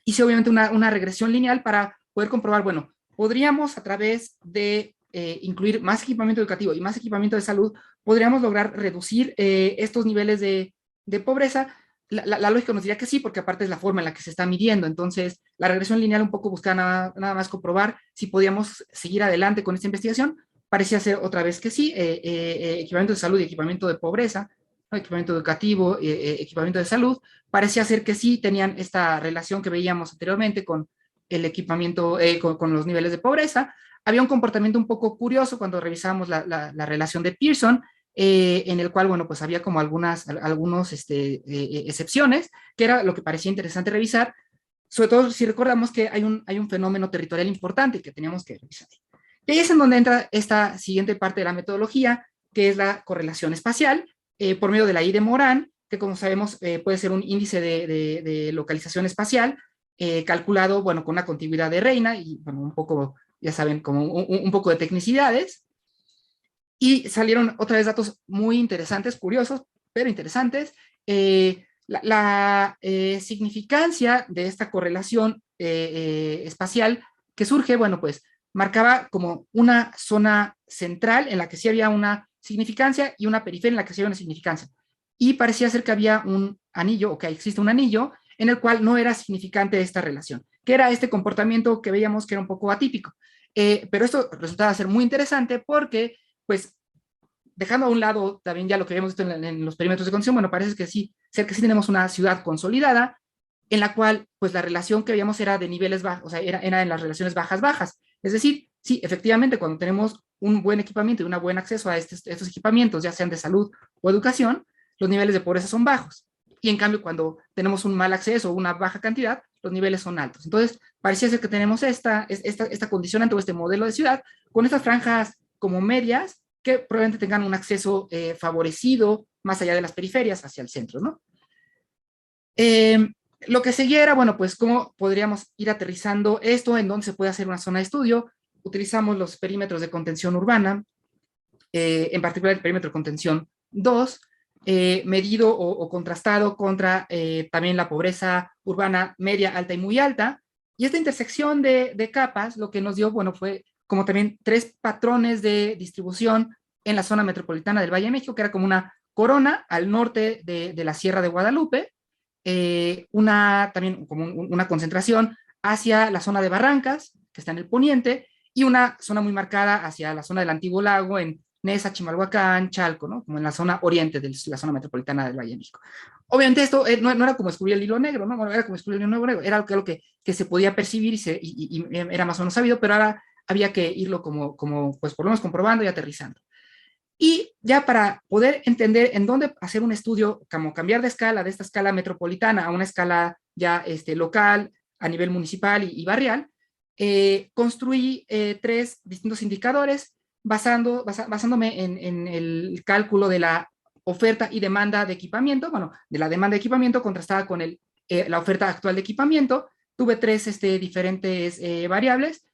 Hice obviamente una regresión lineal para poder comprobar, bueno, podríamos a través de incluir más equipamiento educativo y más equipamiento de salud, podríamos lograr reducir estos niveles de pobreza. La lógica nos diría que sí, porque aparte es la forma en la que se está midiendo. Entonces, la regresión lineal un poco buscaba nada más comprobar si podíamos seguir adelante con esta investigación. Parecía ser otra vez que sí, equipamiento de salud y equipamiento de pobreza, ¿no? Equipamiento educativo, equipamiento de salud, parecía ser que sí tenían esta relación que veíamos anteriormente con el equipamiento, con los niveles de pobreza. Había un comportamiento un poco curioso cuando revisábamos la relación de Pearson, en el cual, bueno, pues había como algunos excepciones, que era lo que parecía interesante revisar, sobre todo si recordamos que hay un fenómeno territorial importante que teníamos que revisar. Y ahí es en donde entra esta siguiente parte de la metodología, que es la correlación espacial, por medio de la I de Morán, que como sabemos puede ser un índice de localización espacial, calculado, bueno, con una contigüidad de Reina, y bueno, un poco, ya saben, como un poco de tecnicidades. Y salieron otra vez datos muy interesantes, curiosos, pero interesantes. La significancia de esta correlación espacial que surge, bueno, pues marcaba como una zona central en la que sí había una significancia y una periferia en la que sí había una significancia. Y parecía ser que había un anillo, o que existe un anillo, en el cual no era significante esta relación, que era este comportamiento que veíamos que era un poco atípico. Pero esto resultaba ser muy interesante porque, pues, dejando a un lado también ya lo que habíamos visto en los perímetros de condición, bueno, parece que sí tenemos una ciudad consolidada, en la cual, pues, la relación que veíamos era de niveles bajos, o sea, era en las relaciones bajas. Es decir, sí, efectivamente, cuando tenemos un buen equipamiento y un buen acceso a estos equipamientos, ya sean de salud o educación, los niveles de pobreza son bajos. Y en cambio, cuando tenemos un mal acceso o una baja cantidad, los niveles son altos. Entonces, parecía ser que tenemos esta condicionante o este modelo de ciudad con estas franjas como medias que probablemente tengan un acceso favorecido más allá de las periferias hacia el centro, ¿no? Lo que seguía era, bueno, pues cómo podríamos ir aterrizando esto, en dónde se puede hacer una zona de estudio. Utilizamos los perímetros de contención urbana, en particular el perímetro de contención 2, medido o contrastado contra también la pobreza urbana media, alta y muy alta. Y esta intersección de capas lo que nos dio, bueno, fue como también 3 patrones de distribución en la zona metropolitana del Valle de México, que era como una corona al norte de la Sierra de Guadalupe, también como una concentración hacia la zona de Barrancas, que está en el poniente, y una zona muy marcada hacia la zona del Antiguo Lago, en Nesa, Chimalhuacán, Chalco, ¿no? Como en la zona oriente de la zona metropolitana del Valle de México. Obviamente esto no era como descubrir el hilo negro, ¿no? Bueno, era como descubrir el hilo negro, era algo que se podía percibir y era más o menos sabido, pero ahora había que irlo pues por lo menos comprobando y aterrizando. Y ya para poder entender en dónde hacer un estudio, como cambiar de escala, de esta escala metropolitana a una escala ya local, a nivel municipal y barrial, construí 3 distintos indicadores basándome en el cálculo de la oferta y demanda de equipamiento, bueno, de la demanda de equipamiento contrastada con la oferta actual de equipamiento. Tuve 3 diferentes variables,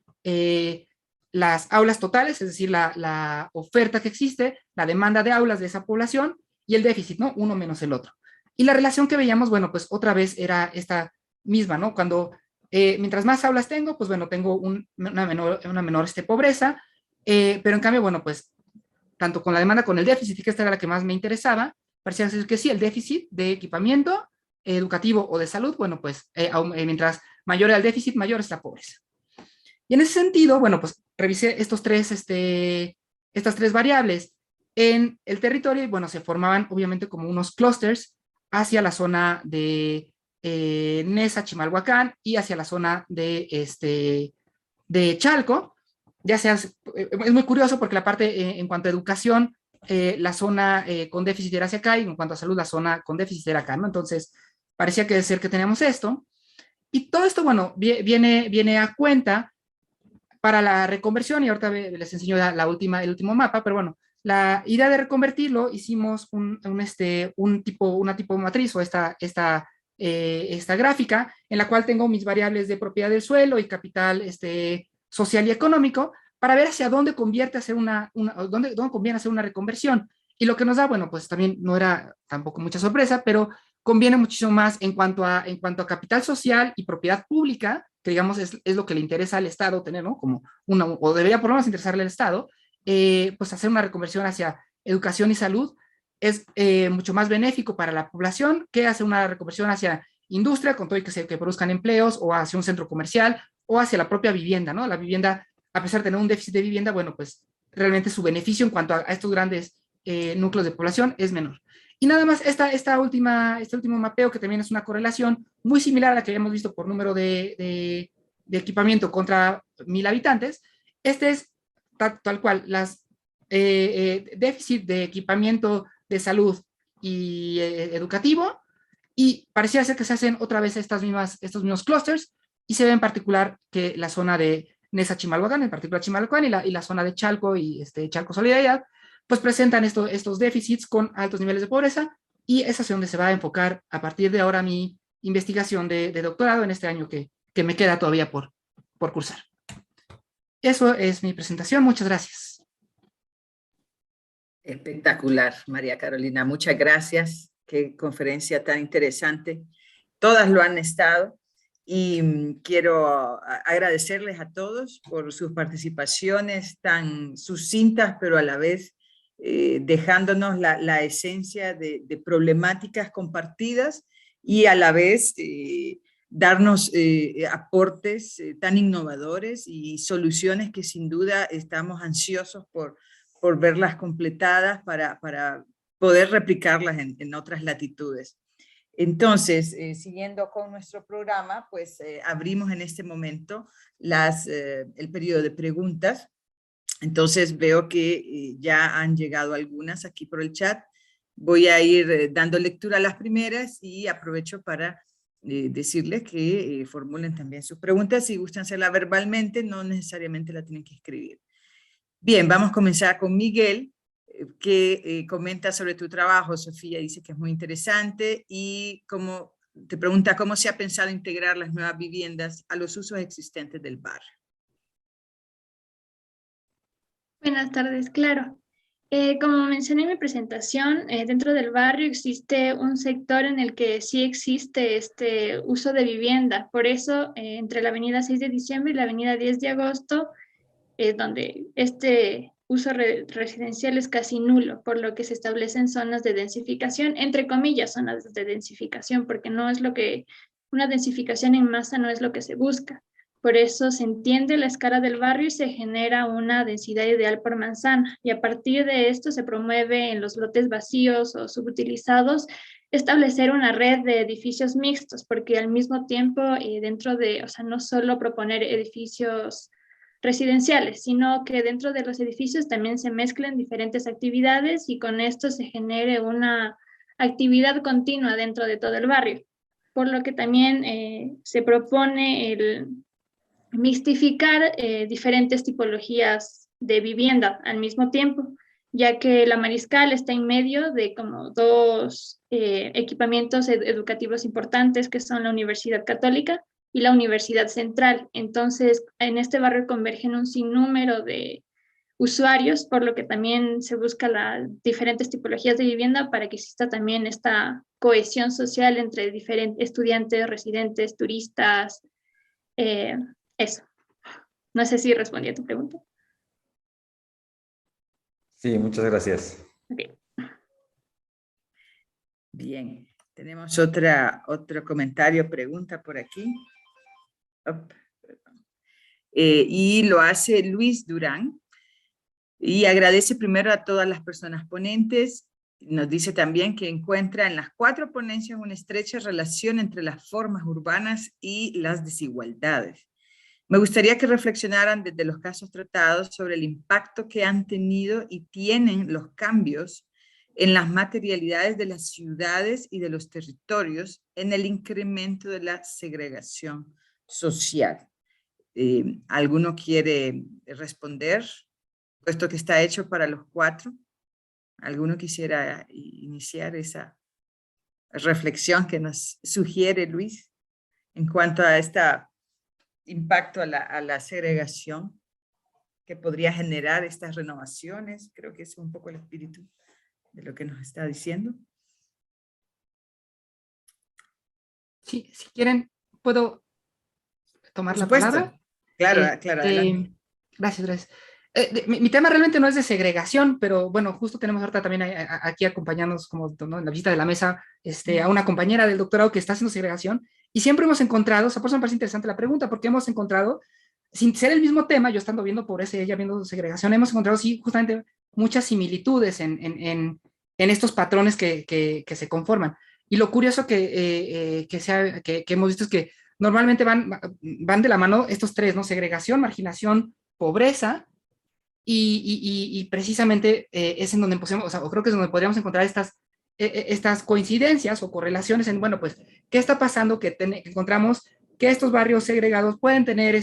las aulas totales, es decir, la oferta que existe, la demanda de aulas de esa población y el déficit, ¿no? Uno menos el otro. Y la relación que veíamos, bueno, pues otra vez era esta misma, ¿no? Cuando mientras más aulas tengo, pues bueno, tengo una menor pobreza, pero en cambio, bueno, pues tanto con la demanda con el déficit, y que esta era la que más me interesaba, parecía ser que sí, el déficit de equipamiento educativo o de salud, bueno, pues mientras mayor era el déficit, mayor es la pobreza. Y en ese sentido, bueno, pues revisé estas 3 variables en el territorio y, bueno, se formaban obviamente como unos clusters hacia la zona de Nesa, Chimalhuacán y hacia la zona de Chalco. Ya sea, es muy curioso porque la parte en cuanto a educación, la zona con déficit era hacia acá y en cuanto a salud, la zona con déficit era acá, ¿no? Entonces, parecía que ser que teníamos esto. Y todo esto, bueno, viene a cuenta para la reconversión, y ahorita les enseño el último mapa, pero bueno, la idea de reconvertirlo, hicimos una tipo matriz o esta esta gráfica, en la cual tengo mis variables de propiedad del suelo y capital social y económico, para ver hacia dónde convierte hacer dónde conviene hacer una reconversión. Y lo que nos da, bueno, pues también no era tampoco mucha sorpresa, pero conviene muchísimo más en cuanto a capital social y propiedad pública, que digamos es lo que le interesa al Estado tener, ¿no? Como o debería por lo menos interesarle al Estado, pues hacer una reconversión hacia educación y salud es mucho más benéfico para la población que hacer una reconversión hacia industria, con todo y que produzcan empleos, o hacia un centro comercial, o hacia la propia vivienda, ¿no? La vivienda, a pesar de tener un déficit de vivienda, bueno, pues realmente su beneficio en cuanto a estos grandes núcleos de población es menor. Y nada más, este último mapeo, que también es una correlación muy similar a la que habíamos visto por número de equipamiento contra 1000 habitantes, este es tal cual, las déficit de equipamiento de salud y educativo, y parecía ser que se hacen otra vez estos mismos clusters, y se ve en particular que la zona de Nesa Chimalhuacán, en particular Chimalhuacán, y la zona de Chalco y Chalco Solidaridad, pues presentan estos déficits con altos niveles de pobreza, y es hacia donde se va a enfocar a partir de ahora mi investigación de doctorado en este año que me queda todavía por cursar. Eso es mi presentación, muchas gracias. Espectacular, María Carolina, muchas gracias, qué conferencia tan interesante. Todas lo han estado, y quiero agradecerles a todos por sus participaciones tan sucintas, pero a la vez dejándonos la esencia de problemáticas compartidas, y a la vez darnos aportes tan innovadores y soluciones que sin duda estamos ansiosos por verlas completadas para poder replicarlas en otras latitudes. Entonces, siguiendo con nuestro programa, pues abrimos en este momento el periodo de preguntas. Entonces veo que ya han llegado algunas aquí por el chat. Voy a ir dando lectura a las primeras, y aprovecho para decirles que formulen también sus preguntas. Si gustan hacerla verbalmente, no necesariamente la tienen que escribir. Bien, vamos a comenzar con Miguel, que comenta sobre tu trabajo. Sofía dice que es muy interesante, y te pregunta cómo se ha pensado integrar las nuevas viviendas a los usos existentes del barrio. Buenas tardes, claro. Como mencioné en mi presentación, dentro del barrio existe un sector en el que sí existe este uso de vivienda. Por eso, entre la avenida 6 de diciembre y la avenida 10 de agosto, donde este uso residencial es casi nulo, por lo que se establecen zonas de densificación, entre comillas, zonas de densificación, porque una densificación en masa no es lo que se busca. Por eso se entiende la escala del barrio y se genera una densidad ideal por manzana, y a partir de esto se promueve en los lotes vacíos o subutilizados establecer una red de edificios mixtos, porque al mismo tiempo no solo proponer edificios residenciales, sino que dentro de los edificios también se mezclen diferentes actividades, y con esto se genere una actividad continua dentro de todo el barrio. Por lo que también se propone el mixtificar diferentes tipologías de vivienda al mismo tiempo, ya que la Mariscal está en medio de como dos equipamientos educativos importantes, que son la Universidad Católica y la Universidad Central. Entonces, en este barrio convergen un sinnúmero de usuarios, por lo que también se busca las diferentes tipologías de vivienda para que exista también esta cohesión social entre diferentes estudiantes, residentes, turistas. Eso. No sé si respondí a tu pregunta. Sí, muchas gracias. Okay. Bien, tenemos otro comentario, pregunta por aquí. Y lo hace Luis Durán, y agradece primero a todas las personas ponentes. Nos dice también que encuentra en las 4 ponencias una estrecha relación entre las formas urbanas y las desigualdades. Me gustaría que reflexionaran desde los casos tratados sobre el impacto que han tenido y tienen los cambios en las materialidades de las ciudades y de los territorios en el incremento de la segregación social. ¿Alguno quiere responder? Puesto que está hecho para los 4. ¿Alguno quisiera iniciar esa reflexión que nos sugiere Luis en cuanto a este impacto a la segregación que podría generar estas renovaciones. Creo que es un poco el espíritu de lo que nos está diciendo. Sí, si quieren, puedo tomar Por la supuesto. palabra. Claro, claro, adelante. Gracias. Mi tema realmente no es de segregación, pero bueno, justo tenemos ahorita también aquí acompañándonos como, ¿no?, en la visita de la mesa a una compañera del doctorado que está haciendo segregación, y siempre hemos encontrado, o sea, por eso me parece interesante la pregunta, porque hemos encontrado, sin ser el mismo tema, yo estando viendo pobreza y ella viendo segregación, hemos encontrado sí justamente muchas similitudes en estos patrones que se conforman. Y lo curioso que hemos visto es que normalmente van de la mano estos tres, ¿no? Segregación, marginación, pobreza, y precisamente es en donde podemos, o sea, creo que es donde podríamos encontrar estas coincidencias o correlaciones en, bueno, pues, ¿qué está pasando? Que encontramos que estos barrios segregados pueden tener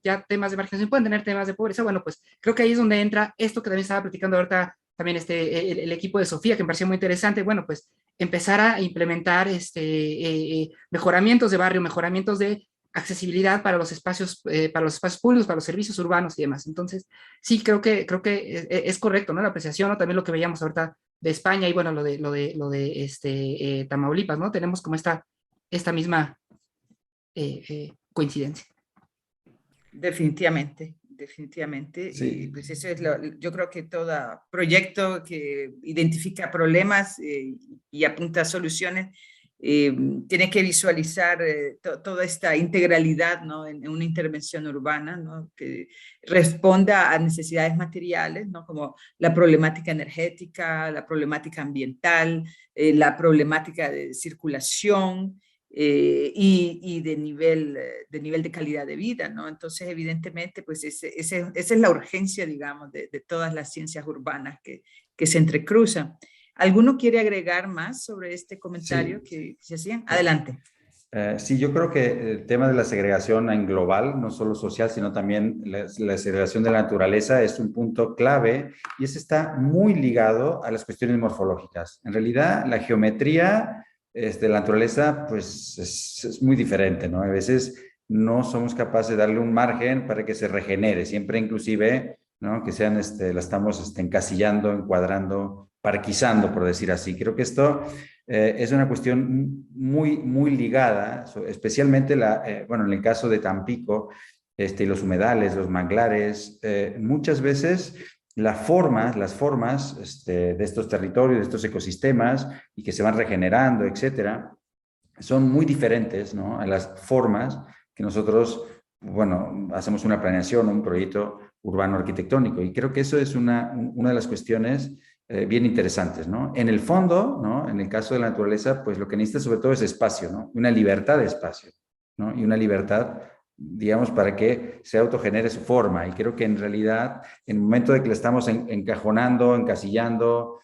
ya temas de marginación, pueden tener temas de pobreza. Bueno, pues creo que ahí es donde entra esto que también estaba platicando ahorita también el equipo de Sofía, que me pareció muy interesante. Bueno, pues empezar a implementar mejoramientos de barrio, mejoramientos de accesibilidad para los espacios públicos, para los servicios urbanos y demás. Entonces, sí, creo que es correcto, ¿no? La apreciación, ¿no? También lo que veíamos ahorita de España y bueno, lo de Tamaulipas, ¿no? Tenemos como esta misma coincidencia. Definitivamente, definitivamente. Sí. Y pues eso es yo creo que todo proyecto que identifica problemas y apunta a soluciones tiene que visualizar toda esta integralidad, ¿no?, en una intervención urbana, ¿no?, que responda a necesidades materiales, ¿no?, como la problemática energética, la problemática ambiental, la problemática de circulación, y de nivel de calidad de vida, ¿no? Entonces, evidentemente, pues esa es la urgencia, digamos, de todas las ciencias urbanas que se entrecruzan. ¿Alguno quiere agregar más sobre este comentario que se hacían? Adelante. Sí, yo creo que el tema de la segregación en global, no solo social, sino también la segregación de la naturaleza es un punto clave, y ese está muy ligado a las cuestiones morfológicas. En realidad, la geometría de la naturaleza pues es muy diferente, ¿no? A veces no somos capaces de darle un margen para que se regenere, siempre inclusive, ¿no?, que sean, la estamos encasillando, encuadrando, parquizando, por decir así. Creo que esto es una cuestión muy, muy ligada, especialmente bueno, en el caso de Tampico, los humedales, los manglares, muchas veces las formas de estos territorios, de estos ecosistemas, y que se van regenerando, etcétera, son muy diferentes, ¿no?, a las formas que nosotros, bueno, hacemos una planeación, un proyecto urbano arquitectónico. Y creo que eso es una de las cuestiones bien interesantes, ¿no? En el fondo, ¿no?, en el caso de la naturaleza, pues lo que necesita sobre todo es espacio, ¿no?, una libertad de espacio, ¿no?, y una libertad, digamos, para que se autogenere su forma. Y creo que en realidad, en el momento de que le estamos encajonando, encasillando,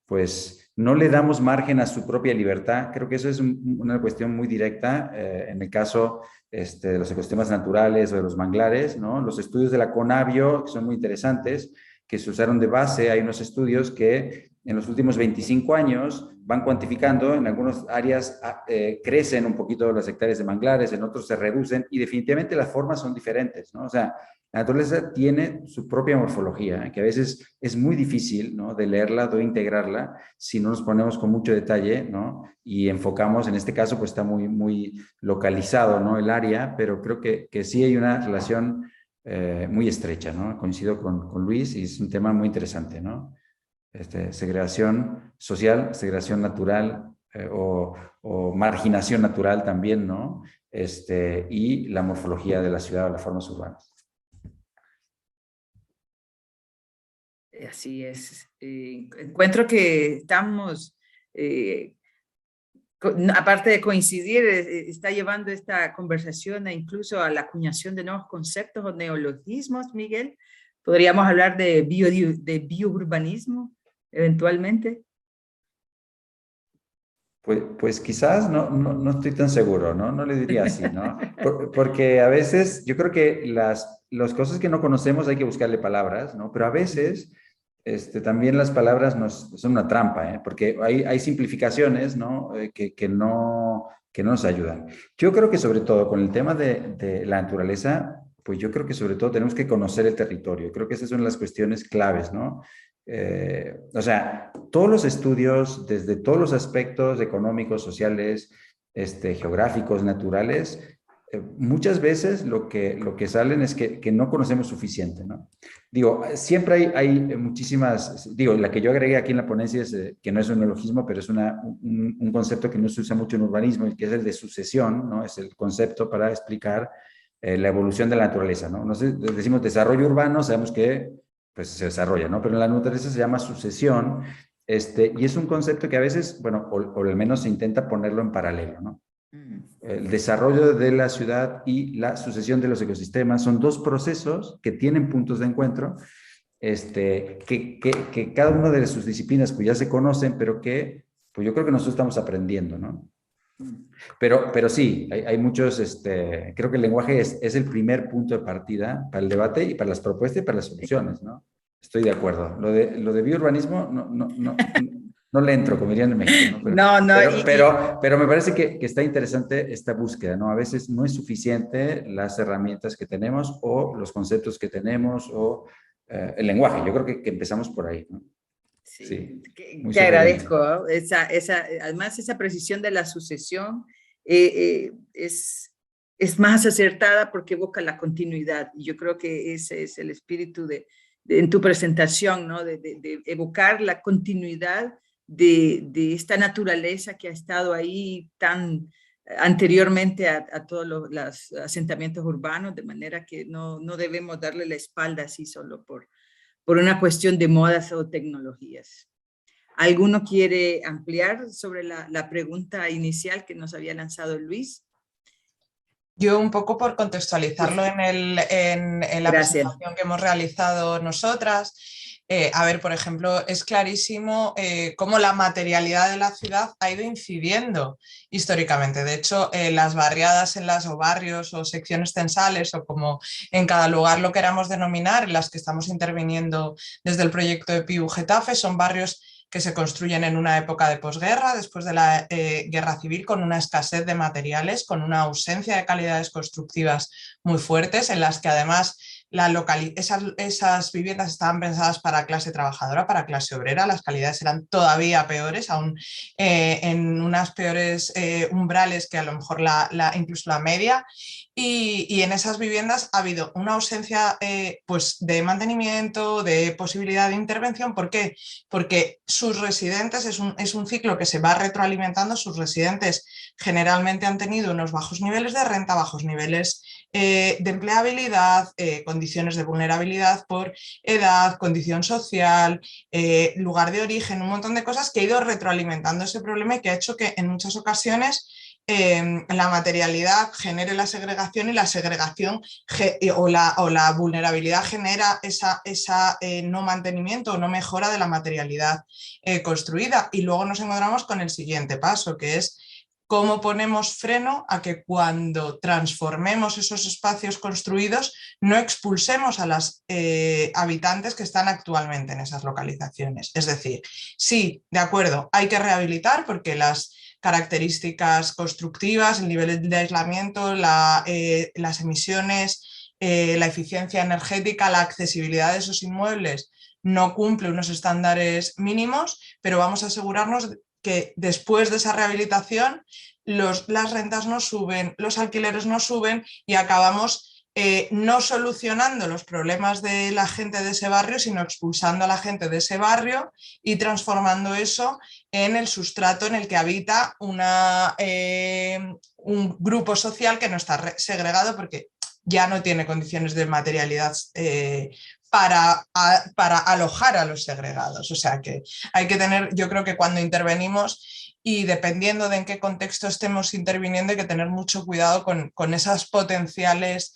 pues no le damos margen a su propia libertad. Creo que eso es una cuestión muy directa en el caso de los ecosistemas naturales o de los manglares, ¿no? Los estudios de la Conavio, que son muy interesantes, que se usaron de base. Hay unos estudios que en los últimos 25 años van cuantificando, en algunas áreas crecen un poquito las hectáreas de manglares, en otros se reducen, y definitivamente las formas son diferentes, ¿no? O sea, la naturaleza tiene su propia morfología, que a veces es muy difícil, ¿no?, de leerla, de integrarla, si no nos ponemos con mucho detalle, ¿no?, y enfocamos. En este caso, pues está muy, muy localizado, ¿no?, el área, pero creo que sí hay una relación muy estrecha, ¿no? Coincido con Luis, y es un tema muy interesante, ¿no? Segregación social, segregación natural o marginación natural también, ¿no? Y la morfología de la ciudad o las formas urbanas. Así es. Encuentro que estamos, aparte de coincidir, está llevando esta conversación incluso a la acuñación de nuevos conceptos o neologismos, Miguel. ¿Podríamos hablar de biourbanismo eventualmente? Pues quizás no estoy tan seguro, ¿no? No le diría así, ¿no? Porque a veces yo creo que las cosas que no conocemos hay que buscarle palabras, ¿no? Pero a veces también las palabras son una trampa, porque hay simplificaciones, ¿no? Que no nos ayudan. Yo creo que sobre todo con el tema de la naturaleza, pues yo creo que sobre todo tenemos que conocer el territorio. Creo que esas son las cuestiones claves, ¿no? O sea, todos los estudios, desde todos los aspectos económicos, sociales, geográficos, naturales, muchas veces lo que salen es que no conocemos suficiente, ¿no? Digo, siempre hay muchísimas, digo, la que yo agregué aquí en la ponencia es que no es un neologismo, pero es un concepto que no se usa mucho en urbanismo, y que es el de sucesión, ¿no? Es el concepto para explicar la evolución de la naturaleza, ¿no? No sé, decimos desarrollo urbano, sabemos que pues se desarrolla, ¿no? Pero en la naturaleza se llama sucesión, y es un concepto que a veces, bueno, o al menos se intenta ponerlo en paralelo, ¿no? El desarrollo de la ciudad y la sucesión de los ecosistemas son dos procesos que tienen puntos de encuentro, que cada una de sus disciplinas pues ya se conocen, pero que pues yo creo que nosotros estamos aprendiendo, ¿no? Pero sí, hay muchos, creo que el lenguaje es el primer punto de partida para el debate y para las propuestas y para las soluciones, ¿no? Estoy de acuerdo. Lo de biourbanismo no le entro, como dirían en México, ¿no? Pero me parece que está interesante esta búsqueda, ¿no? A veces no es suficiente las herramientas que tenemos o los conceptos que tenemos o el lenguaje. Yo creo que empezamos por ahí, ¿no? Sí, te agradezco, ¿no? Además, esa precisión de la sucesión es más acertada porque evoca la continuidad. Y yo creo que ese es el espíritu en tu presentación, ¿no? De evocar la continuidad de esta naturaleza que ha estado ahí tan anteriormente a todos los asentamientos urbanos, de manera que no debemos darle la espalda así solo por una cuestión de modas o tecnologías. ¿Alguno quiere ampliar sobre la pregunta inicial que nos había lanzado Luis? Yo un poco por contextualizarlo en la presentación que hemos realizado nosotras. A ver, por ejemplo, es clarísimo cómo la materialidad de la ciudad ha ido incidiendo históricamente. De hecho, las barriadas o barrios o secciones censales, o como en cada lugar lo queramos denominar, en las que estamos interviniendo desde el proyecto de PIU Getafe, son barrios que se construyen en una época de posguerra, después de la guerra civil, con una escasez de materiales, con una ausencia de calidades constructivas muy fuertes, en las que además esas viviendas estaban pensadas para clase trabajadora, para clase obrera, las calidades eran todavía peores, aún en unas peores umbrales que a lo mejor incluso la media. Y en esas viviendas ha habido una ausencia pues de mantenimiento, de posibilidad de intervención. ¿Por qué? Porque sus residentes, es un ciclo que se va retroalimentando, sus residentes generalmente han tenido unos bajos niveles de renta, bajos niveles de empleabilidad, condiciones de vulnerabilidad por edad, condición social, lugar de origen, un montón de cosas que ha ido retroalimentando ese problema y que ha hecho que en muchas ocasiones la materialidad genere la segregación y la segregación o la vulnerabilidad genera esa no mantenimiento o no mejora de la materialidad construida. Y luego nos encontramos con el siguiente paso, que es cómo ponemos freno a que cuando transformemos esos espacios construidos no expulsemos a los habitantes que están actualmente en esas localizaciones. Es decir, sí, de acuerdo, hay que rehabilitar porque las características constructivas, el nivel de aislamiento, las emisiones, la eficiencia energética, la accesibilidad de esos inmuebles no cumple unos estándares mínimos, pero vamos a asegurarnos que después de esa rehabilitación las rentas no suben, los alquileres no suben y acabamos no solucionando los problemas de la gente de ese barrio, sino expulsando a la gente de ese barrio y transformando eso en el sustrato en el que habita un grupo social que no está segregado porque ya no tiene condiciones de materialidad para alojar a los segregados. O sea que hay que tener, yo creo que cuando intervenimos y dependiendo de en qué contexto estemos interviniendo hay que tener mucho cuidado con esas potenciales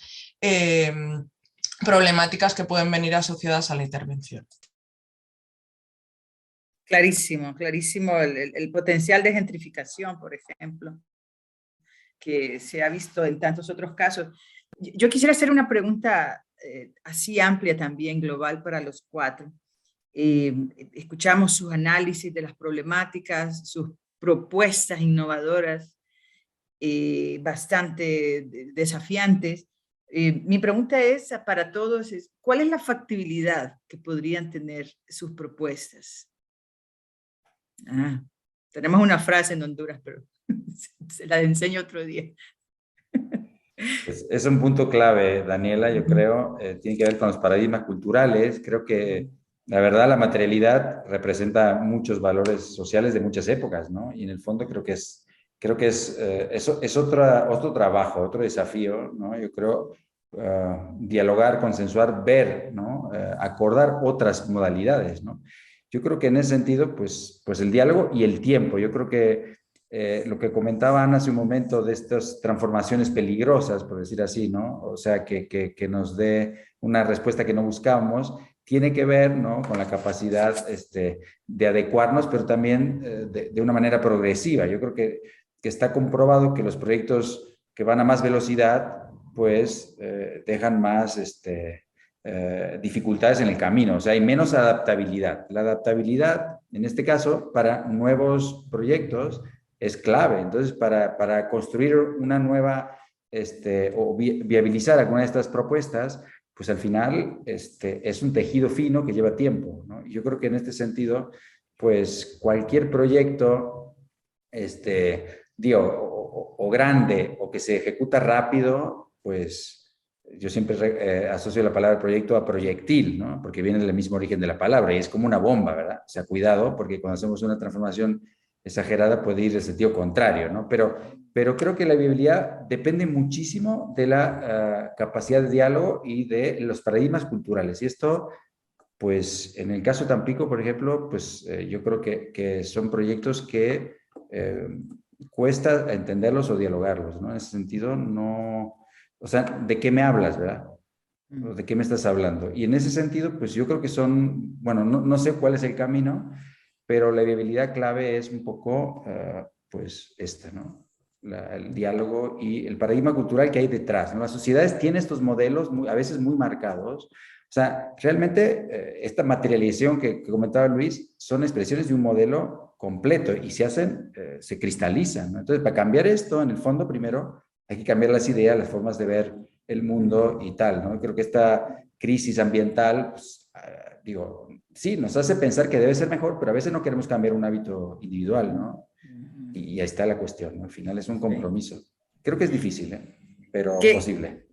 problemáticas que pueden venir asociadas a la intervención. Clarísimo, clarísimo el potencial de gentrificación, por ejemplo, que se ha visto en tantos otros casos. Yo quisiera hacer una pregunta así amplia también, global para los cuatro. Escuchamos sus análisis de las problemáticas, sus propuestas innovadoras, bastante desafiantes. Mi pregunta es para todos, ¿cuál es la factibilidad que podrían tener sus propuestas? Tenemos una frase en Honduras, pero se la enseño otro día. Es un punto clave, Daniela, yo creo, tiene que ver con los paradigmas culturales. Creo que la verdad la materialidad representa muchos valores sociales de muchas épocas, ¿no? Y en el fondo creo que es otro trabajo, otro desafío, ¿no? Yo creo dialogar, consensuar, ver, ¿no? Acordar otras modalidades, ¿no? Yo creo que en ese sentido, pues el diálogo y el tiempo. Yo creo que lo que comentaban hace un momento de estas transformaciones peligrosas, por decir así, ¿no? O sea, que nos dé una respuesta que no buscamos, tiene que ver, ¿no? Con la capacidad de adecuarnos, pero también de una manera progresiva. Yo creo que está comprobado que los proyectos que van a más velocidad, pues dejan más dificultades en el camino, o sea, hay menos adaptabilidad. La adaptabilidad, en este caso, para nuevos proyectos, es clave. Entonces, para construir una nueva o viabilizar alguna de estas propuestas, pues al final es un tejido fino que lleva tiempo, ¿no? Yo creo que en este sentido, pues cualquier proyecto, o grande o que se ejecuta rápido, pues yo siempre asocio la palabra proyecto a proyectil, ¿no? Porque viene del mismo origen de la palabra y es como una bomba, ¿verdad? O sea, cuidado, porque cuando hacemos una transformación exagerada puede ir en sentido contrario, ¿no? Pero creo que la viabilidad depende muchísimo de la capacidad de diálogo y de los paradigmas culturales. Y esto, pues, en el caso de Tampico, por ejemplo, pues yo creo que son proyectos que cuesta entenderlos o dialogarlos, ¿no? En ese sentido, no... O sea, ¿de qué me hablas, verdad? ¿De qué me estás hablando? Y en ese sentido, pues yo creo que son... Bueno, no sé cuál es el camino, pero la viabilidad clave es un poco, pues, ¿no? El diálogo y el paradigma cultural que hay detrás, ¿no? Las sociedades tienen estos modelos a veces muy marcados. O sea, realmente esta materialización que comentaba Luis son expresiones de un modelo completo y se cristalizan, ¿no? Entonces, para cambiar esto, en el fondo, primero hay que cambiar las ideas, las formas de ver el mundo y tal, ¿no? Creo que esta crisis ambiental, pues, sí, nos hace pensar que debe ser mejor, pero a veces no queremos cambiar un hábito individual, ¿no? Y ahí está la cuestión, ¿no? Al final es un compromiso. Creo que es difícil, pero posible.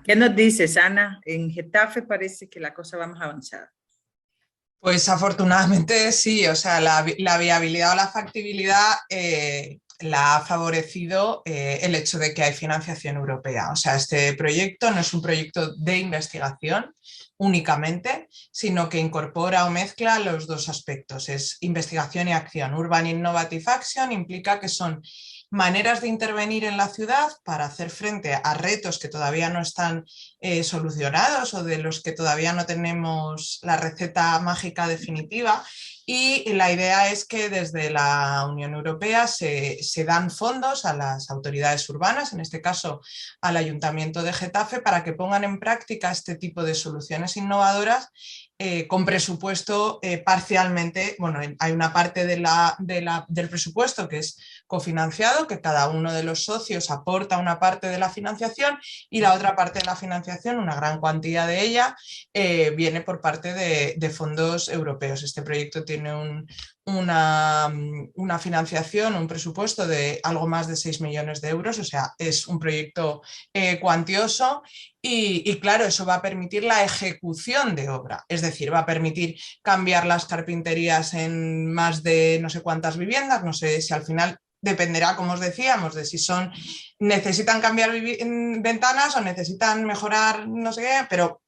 ¿Qué nos dices, Ana? En Getafe parece que la cosa va más avanzada. Pues afortunadamente sí, o sea, la viabilidad o la factibilidad la ha favorecido el hecho de que hay financiación europea. O sea, este proyecto no es un proyecto de investigación únicamente, sino que incorpora o mezcla los dos aspectos, es investigación y acción. Urban Innovative Action implica que son maneras de intervenir en la ciudad para hacer frente a retos que todavía no están solucionados o de los que todavía no tenemos la receta mágica definitiva. Y la idea es que desde la Unión Europea se dan fondos a las autoridades urbanas, en este caso al Ayuntamiento de Getafe, para que pongan en práctica este tipo de soluciones innovadoras con presupuesto parcialmente. Bueno, hay una parte del presupuesto que es cofinanciado, que cada uno de los socios aporta una parte de la financiación, y la otra parte de la financiación, una gran cuantía de ella, viene por parte de fondos europeos. Este proyecto tiene una financiación, un presupuesto de algo más de 6 millones de euros, o sea, es un proyecto cuantioso. Y claro, eso va a permitir la ejecución de obra, es decir, va a permitir cambiar las carpinterías en más de no sé cuántas viviendas, no sé si al final dependerá, como os decíamos, de si necesitan cambiar ventanas o necesitan mejorar no sé qué, pero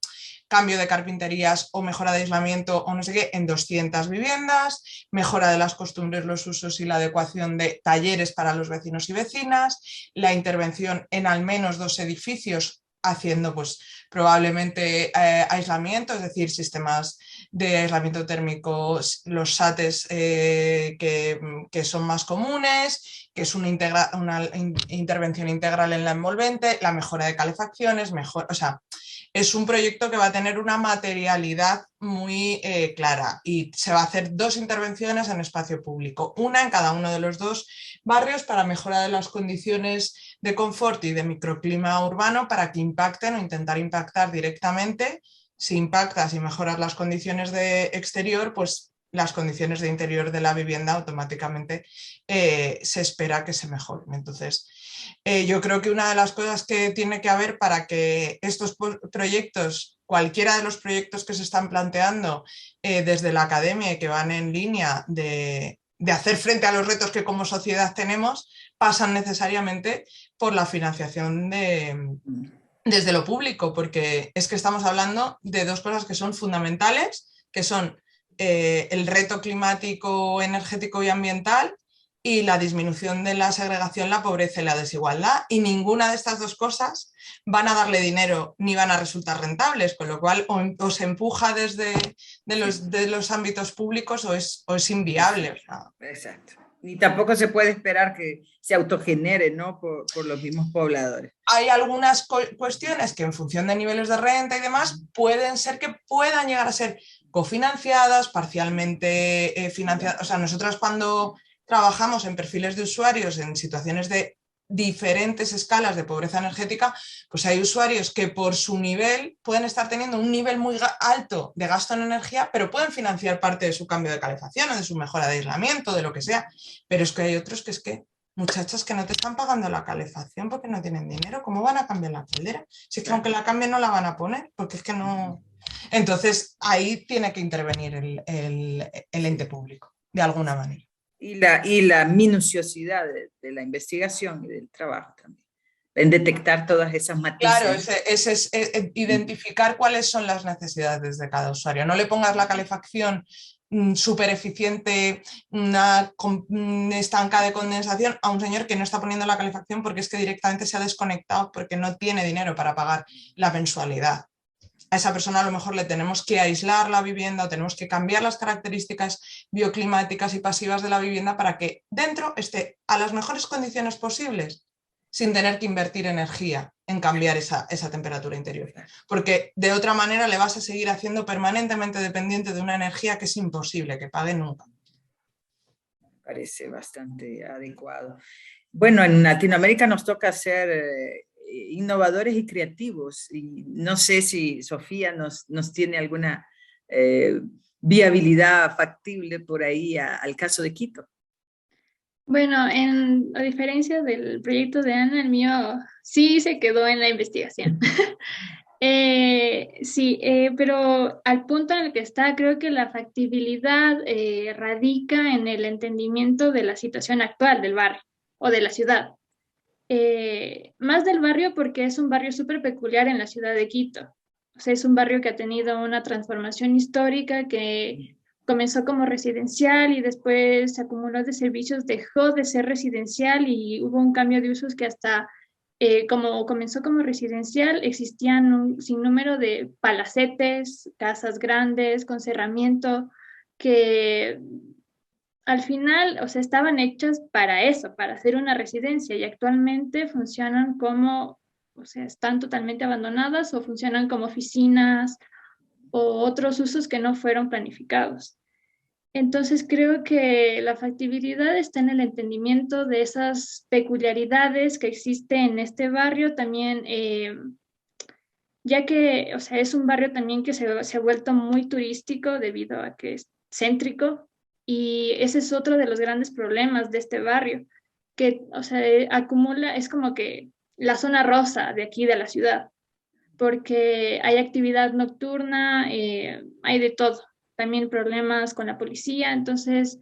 cambio de carpinterías o mejora de aislamiento o no sé qué en 200 viviendas, mejora de las costumbres, los usos y la adecuación de talleres para los vecinos y vecinas, la intervención en al menos 2 edificios haciendo pues probablemente aislamiento, es decir, sistemas de aislamiento térmico, los SATES que son más comunes, que es una intervención integral en la envolvente, la mejora de calefacciones, o sea, es un proyecto que va a tener una materialidad muy clara y se va a hacer 2 intervenciones en espacio público, una en cada uno de los 2 barrios para mejorar las condiciones de confort y de microclima urbano para que impacten o intentar impactar directamente. Si impactas y mejoras las condiciones de exterior, pues las condiciones de interior de la vivienda automáticamente se espera que se mejoren. Entonces, yo creo que una de las cosas que tiene que haber para que estos proyectos, cualquiera de los proyectos que se están planteando desde la academia y que van en línea de hacer frente a los retos que como sociedad tenemos, pasan necesariamente por la financiación desde lo público, porque es que estamos hablando de 2 cosas que son fundamentales, que son el reto climático, energético y ambiental y la disminución de la segregación, la pobreza y la desigualdad, y ninguna de estas 2 cosas van a darle dinero ni van a resultar rentables, con lo cual o se empuja desde los ámbitos públicos o es inviable. Exacto. Ni tampoco se puede esperar que se autogenere, ¿no? por los mismos pobladores. Hay algunas cuestiones que en función de niveles de renta y demás pueden ser que puedan llegar a ser cofinanciadas, parcialmente financiadas. O sea, nosotros cuando trabajamos en perfiles de usuarios en situaciones de diferentes escalas de pobreza energética, pues hay usuarios que por su nivel pueden estar teniendo un nivel muy alto de gasto en energía, pero pueden financiar parte de su cambio de calefacción o de su mejora de aislamiento, de lo que sea. Pero es que hay otros que es que, muchachas, que no te están pagando la calefacción porque no tienen dinero, ¿cómo van a cambiar la caldera? Si es que aunque la cambien no la van a poner, porque es que no... Entonces ahí tiene que intervenir el ente público, de alguna manera. Y la minuciosidad de la investigación y del trabajo también, en detectar todas esas matices. Claro, es identificar cuáles son las necesidades de cada usuario. No le pongas la calefacción súper eficiente, una estanca de condensación a un señor que no está poniendo la calefacción porque es que directamente se ha desconectado porque no tiene dinero para pagar la mensualidad. A esa persona a lo mejor le tenemos que aislar la vivienda o tenemos que cambiar las características bioclimáticas y pasivas de la vivienda para que dentro esté a las mejores condiciones posibles sin tener que invertir energía en cambiar esa temperatura interior. Porque de otra manera le vas a seguir haciendo permanentemente dependiente de una energía que es imposible que pague nunca. Me parece bastante adecuado. Bueno, en Latinoamérica nos toca ser innovadores y creativos, y no sé si Sofía nos tiene alguna viabilidad factible por ahí al caso de Quito. Bueno, a diferencia del proyecto de Ana, el mío sí se quedó en la investigación. Sí, pero al punto en el que está, creo que la factibilidad radica en el entendimiento de la situación actual del barrio o de la ciudad. Más del barrio porque es un barrio súper peculiar en la ciudad de Quito. O sea, es un barrio que ha tenido una transformación histórica que comenzó como residencial y después se acumuló de servicios, dejó de ser residencial y hubo un cambio de usos que hasta como comenzó como residencial existían un sinnúmero de palacetes, casas grandes con cerramiento que al final, o sea, estaban hechas para eso, para hacer una residencia y actualmente funcionan como, o sea, están totalmente abandonadas o funcionan como oficinas o otros usos que no fueron planificados. Entonces creo que la factibilidad está en el entendimiento de esas peculiaridades que existen en este barrio también, ya que, o sea, es un barrio también que se ha vuelto muy turístico debido a que es céntrico. Y ese es otro de los grandes problemas de este barrio, que, o sea, acumula, es como que la zona rosa de aquí de la ciudad, porque hay actividad nocturna, hay de todo, también problemas con la policía, entonces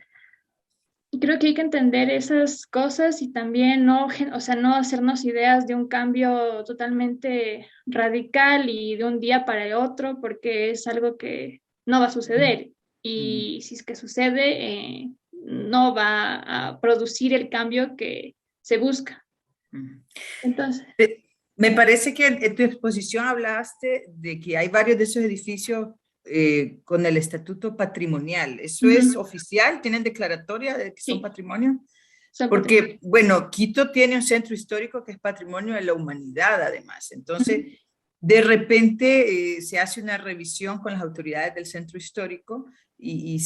creo que hay que entender esas cosas y también no, o sea, no hacernos ideas de un cambio totalmente radical y de un día para el otro, porque es algo que no va a suceder. Y si es que sucede, no va a producir el cambio que se busca. Entonces, me parece que en tu exposición hablaste de que hay varios de esos edificios con el estatuto patrimonial. ¿Eso es oficial? ¿Tienen declaratoria de que son patrimonio? Porque, bueno, Quito tiene un centro histórico que es patrimonio de la humanidad, además. Entonces, de repente se hace una revisión con las autoridades del centro histórico y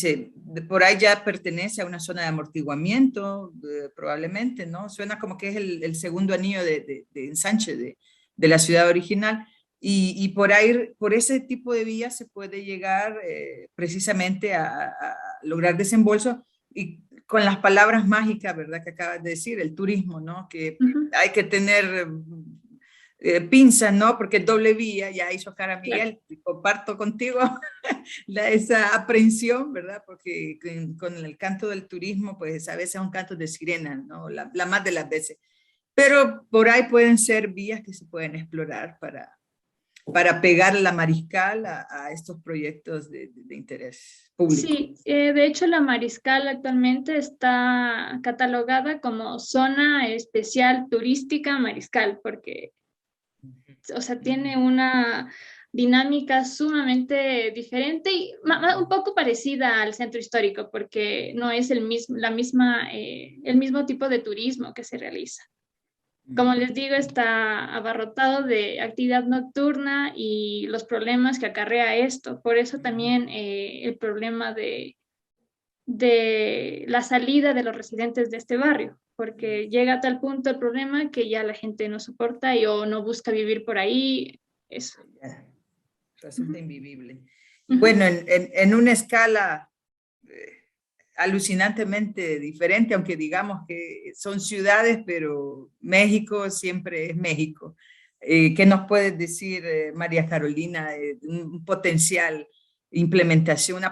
por ahí ya pertenece a una zona de amortiguamiento, probablemente, ¿no? Suena como que es el segundo anillo de ensanche de la ciudad original. Y por ahí, por ese tipo de vías se puede llegar precisamente a lograr desembolso, y con las palabras mágicas, ¿verdad?, que acabas de decir, el turismo, ¿no? Que hay que tener pinzas, ¿no? Porque es doble vía, ya hizo cara Miguel, claro. Comparto contigo esa aprehensión, ¿verdad? Porque con el canto del turismo, pues a veces son cantos de sirena, ¿no? La más de las veces. Pero por ahí pueden ser vías que se pueden explorar para pegar la Mariscal a estos proyectos de interés público. Sí, de hecho la Mariscal actualmente está catalogada como zona especial turística Mariscal, porque, o sea, tiene una dinámica sumamente diferente y un poco parecida al centro histórico, porque no es el mismo tipo de turismo que se realiza. Como les digo, está abarrotado de actividad nocturna y los problemas que acarrea esto. Por eso también el problema de la salida de los residentes de este barrio, porque llega a tal punto el problema que ya la gente no soporta o no busca vivir por ahí. Eso. Resulta invivible. Bueno, en una escala alucinantemente diferente, aunque digamos que son ciudades, pero México siempre es México. ¿Qué nos puedes decir, María Carolina, una potencial implementación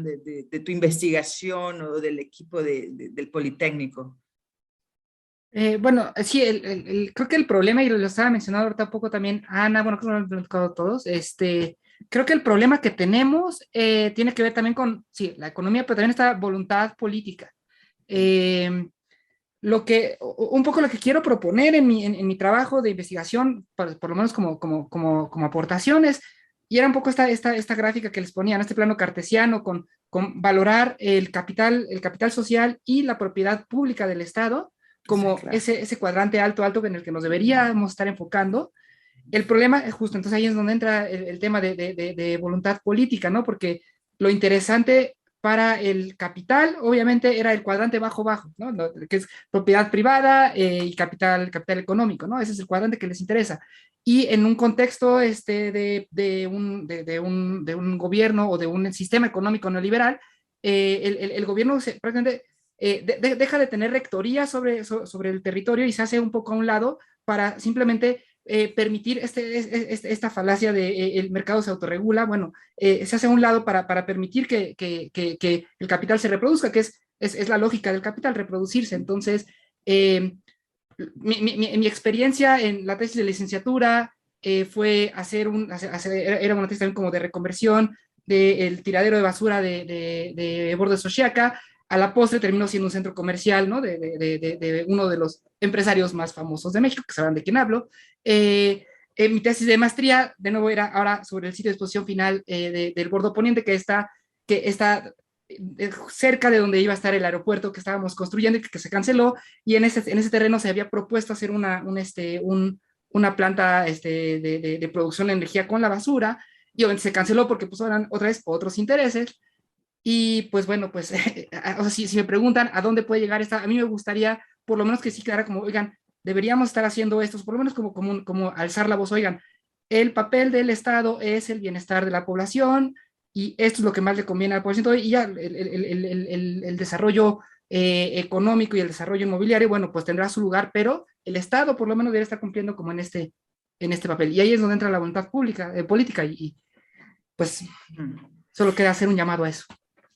de tu investigación o del equipo del Politécnico? Bueno, sí, creo que el problema, y lo estaba mencionando ahorita un poco también Ana, bueno, creo que lo han platicado todos, creo que el problema que tenemos tiene que ver también con, sí, la economía, pero también esta voluntad política. Un poco lo que quiero proponer en mi trabajo de investigación, por lo menos como aportaciones, y era un poco esta gráfica que les ponía en este plano cartesiano con valorar el capital social y la propiedad pública del Estado como sí, claro, ese cuadrante alto en el que nos deberíamos estar enfocando. El problema es justo, entonces ahí es donde entra el tema de voluntad política, ¿no? Porque lo interesante para el capital, obviamente, era el cuadrante bajo-bajo, ¿no? Que es propiedad privada y capital económico, ¿no? Ese es el cuadrante que les interesa. Y en un contexto de un gobierno o de un sistema económico neoliberal, el gobierno prácticamente deja de tener rectoría sobre el territorio y se hace un poco a un lado para simplemente permitir esta falacia de el mercado se autorregula. Bueno, se hace a un lado para permitir que el capital se reproduzca, que es la lógica del capital, reproducirse. Entonces, mi experiencia en la tesis de licenciatura fue era una tesis también como de reconversión del tiradero de basura de Bordes Oxiaca. A la postre terminó siendo un centro comercial, ¿no? de uno de los empresarios más famosos de México, que sabrán de quién hablo. Mi tesis de maestría, de nuevo, era ahora sobre el sitio de exposición final del Bordo Poniente, que está cerca de donde iba a estar el aeropuerto que estábamos construyendo y que se canceló, y en ese terreno se había propuesto hacer una planta de producción de energía con la basura, y obviamente se canceló porque pues eran otra vez otros intereses. Y pues bueno, pues o sea, si me preguntan a dónde puede llegar a mí me gustaría por lo menos que sí quedara como, oigan, deberíamos estar haciendo esto, por lo menos como alzar la voz, oigan, el papel del Estado es el bienestar de la población y esto es lo que más le conviene a la población, y ya el desarrollo económico y el desarrollo inmobiliario, bueno, pues tendrá su lugar, pero el Estado por lo menos debe estar cumpliendo como en este papel, y ahí es donde entra la voluntad política y pues solo queda hacer un llamado a eso.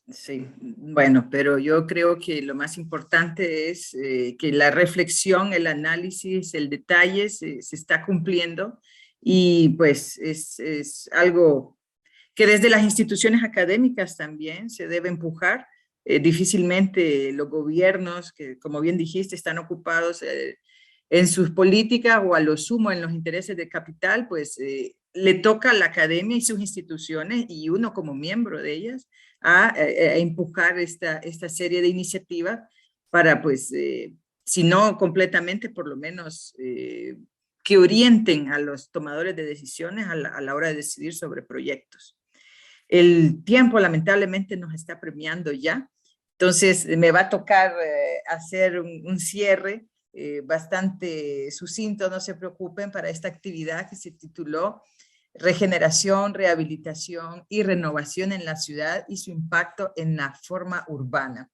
Sí, bueno, pero yo creo que lo más importante es que la reflexión, el análisis, el detalle se está cumpliendo, y pues es algo que desde las instituciones académicas también se debe empujar. Difícilmente los gobiernos, que como bien dijiste, están ocupados en sus políticas o a lo sumo en los intereses del capital, pues le toca a la academia y sus instituciones, y uno como miembro de ellas, a empujar esta serie de iniciativas para, pues, si no completamente, por lo menos que que orienten a los tomadores de decisiones a la hora de decidir sobre proyectos. El tiempo lamentablemente nos está premiando ya, entonces me va a tocar hacer un cierre bastante sucinto, no se preocupen, para esta actividad que se tituló Regeneración, Rehabilitación y Renovación en la Ciudad y su impacto en la forma urbana.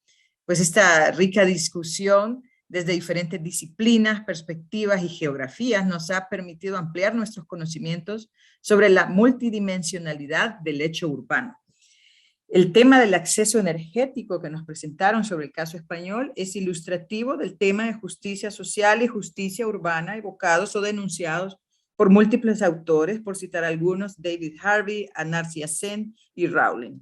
Pues esta rica discusión desde diferentes disciplinas, perspectivas y geografías nos ha permitido ampliar nuestros conocimientos sobre la multidimensionalidad del hecho urbano. El tema del acceso energético que nos presentaron sobre el caso español es ilustrativo del tema de justicia social y justicia urbana evocados o denunciados por múltiples autores, por citar algunos: David Harvey, Amartya Sen y Rowling.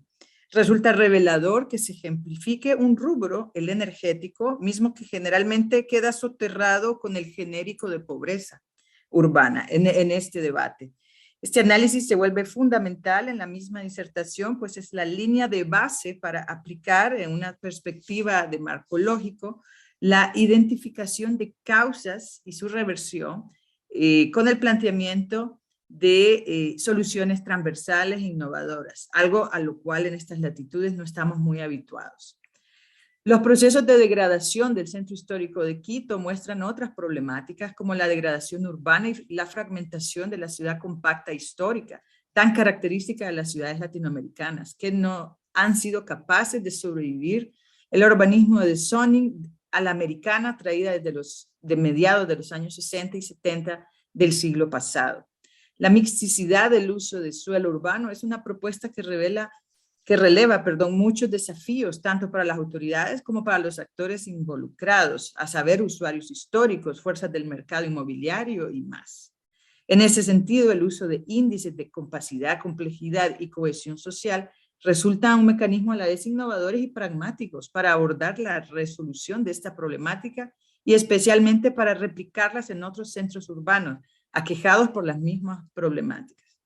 Resulta revelador que se ejemplifique un rubro, el energético, mismo que generalmente queda soterrado con el genérico de pobreza urbana en este debate. Este análisis se vuelve fundamental en la misma disertación, pues es la línea de base para aplicar en una perspectiva de marco lógico la identificación de causas y su reversión con el planteamiento de soluciones transversales e innovadoras, algo a lo cual en estas latitudes no estamos muy habituados. Los procesos de degradación del centro histórico de Quito muestran otras problemáticas como la degradación urbana y la fragmentación de la ciudad compacta histórica, tan característica de las ciudades latinoamericanas, que no han sido capaces de sobrevivir el urbanismo de zoning a la americana traída desde mediados de los años 60 y 70 del siglo pasado. La mixticidad del uso de suelo urbano es una propuesta que releva muchos desafíos, tanto para las autoridades como para los actores involucrados, a saber, usuarios históricos, fuerzas del mercado inmobiliario y más. En ese sentido, el uso de índices de compacidad, complejidad y cohesión social resulta un mecanismo a la vez innovadores y pragmáticos para abordar la resolución de esta problemática y especialmente para replicarlas en otros centros urbanos aquejados por las mismas problemáticas.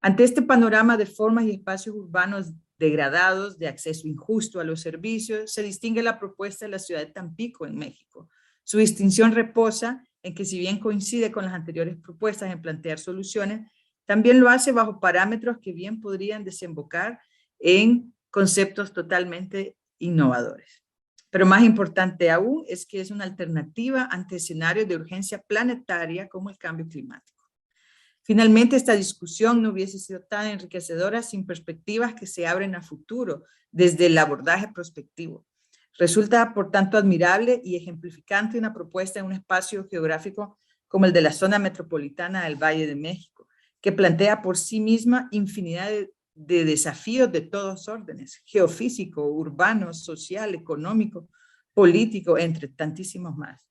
Ante este panorama de formas y espacios urbanos degradados, de acceso injusto a los servicios, se distingue la propuesta de la ciudad de Tampico, en México. Su distinción reposa en que, si bien coincide con las anteriores propuestas en plantear soluciones, también lo hace bajo parámetros que bien podrían desembocar en conceptos totalmente innovadores. Pero más importante aún es que es una alternativa ante escenarios de urgencia planetaria como el cambio climático. Finalmente, esta discusión no hubiese sido tan enriquecedora sin perspectivas que se abren a futuro desde el abordaje prospectivo. Resulta, por tanto, admirable y ejemplificante una propuesta en un espacio geográfico como el de la zona metropolitana del Valle de México, que plantea por sí misma infinidad de desafíos de todos órdenes: geofísico, urbano, social, económico, político, entre tantísimos más.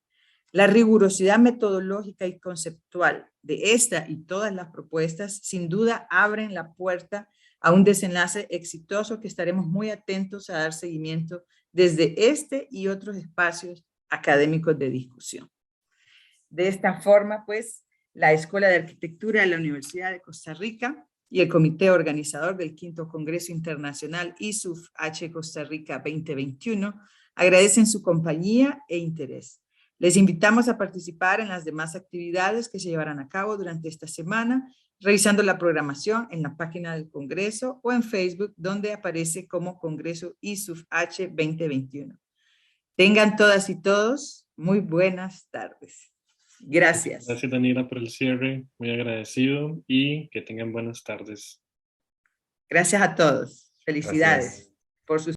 La rigurosidad metodológica y conceptual de esta y todas las propuestas sin duda abren la puerta a un desenlace exitoso que estaremos muy atentos a dar seguimiento desde este y otros espacios académicos de discusión. De esta forma, pues, la Escuela de Arquitectura de la Universidad de Costa Rica y el comité organizador del 5º Congreso Internacional ISUF-H Costa Rica 2021 agradecen su compañía e interés. Les invitamos a participar en las demás actividades que se llevarán a cabo durante esta semana, revisando la programación en la página del Congreso o en Facebook, donde aparece como Congreso ISUF-H 2021. Tengan todas y todos muy buenas tardes. Gracias. Gracias, Daniela, por el cierre. Muy agradecido y que tengan buenas tardes. Gracias a todos. Felicidades. Gracias. Por sus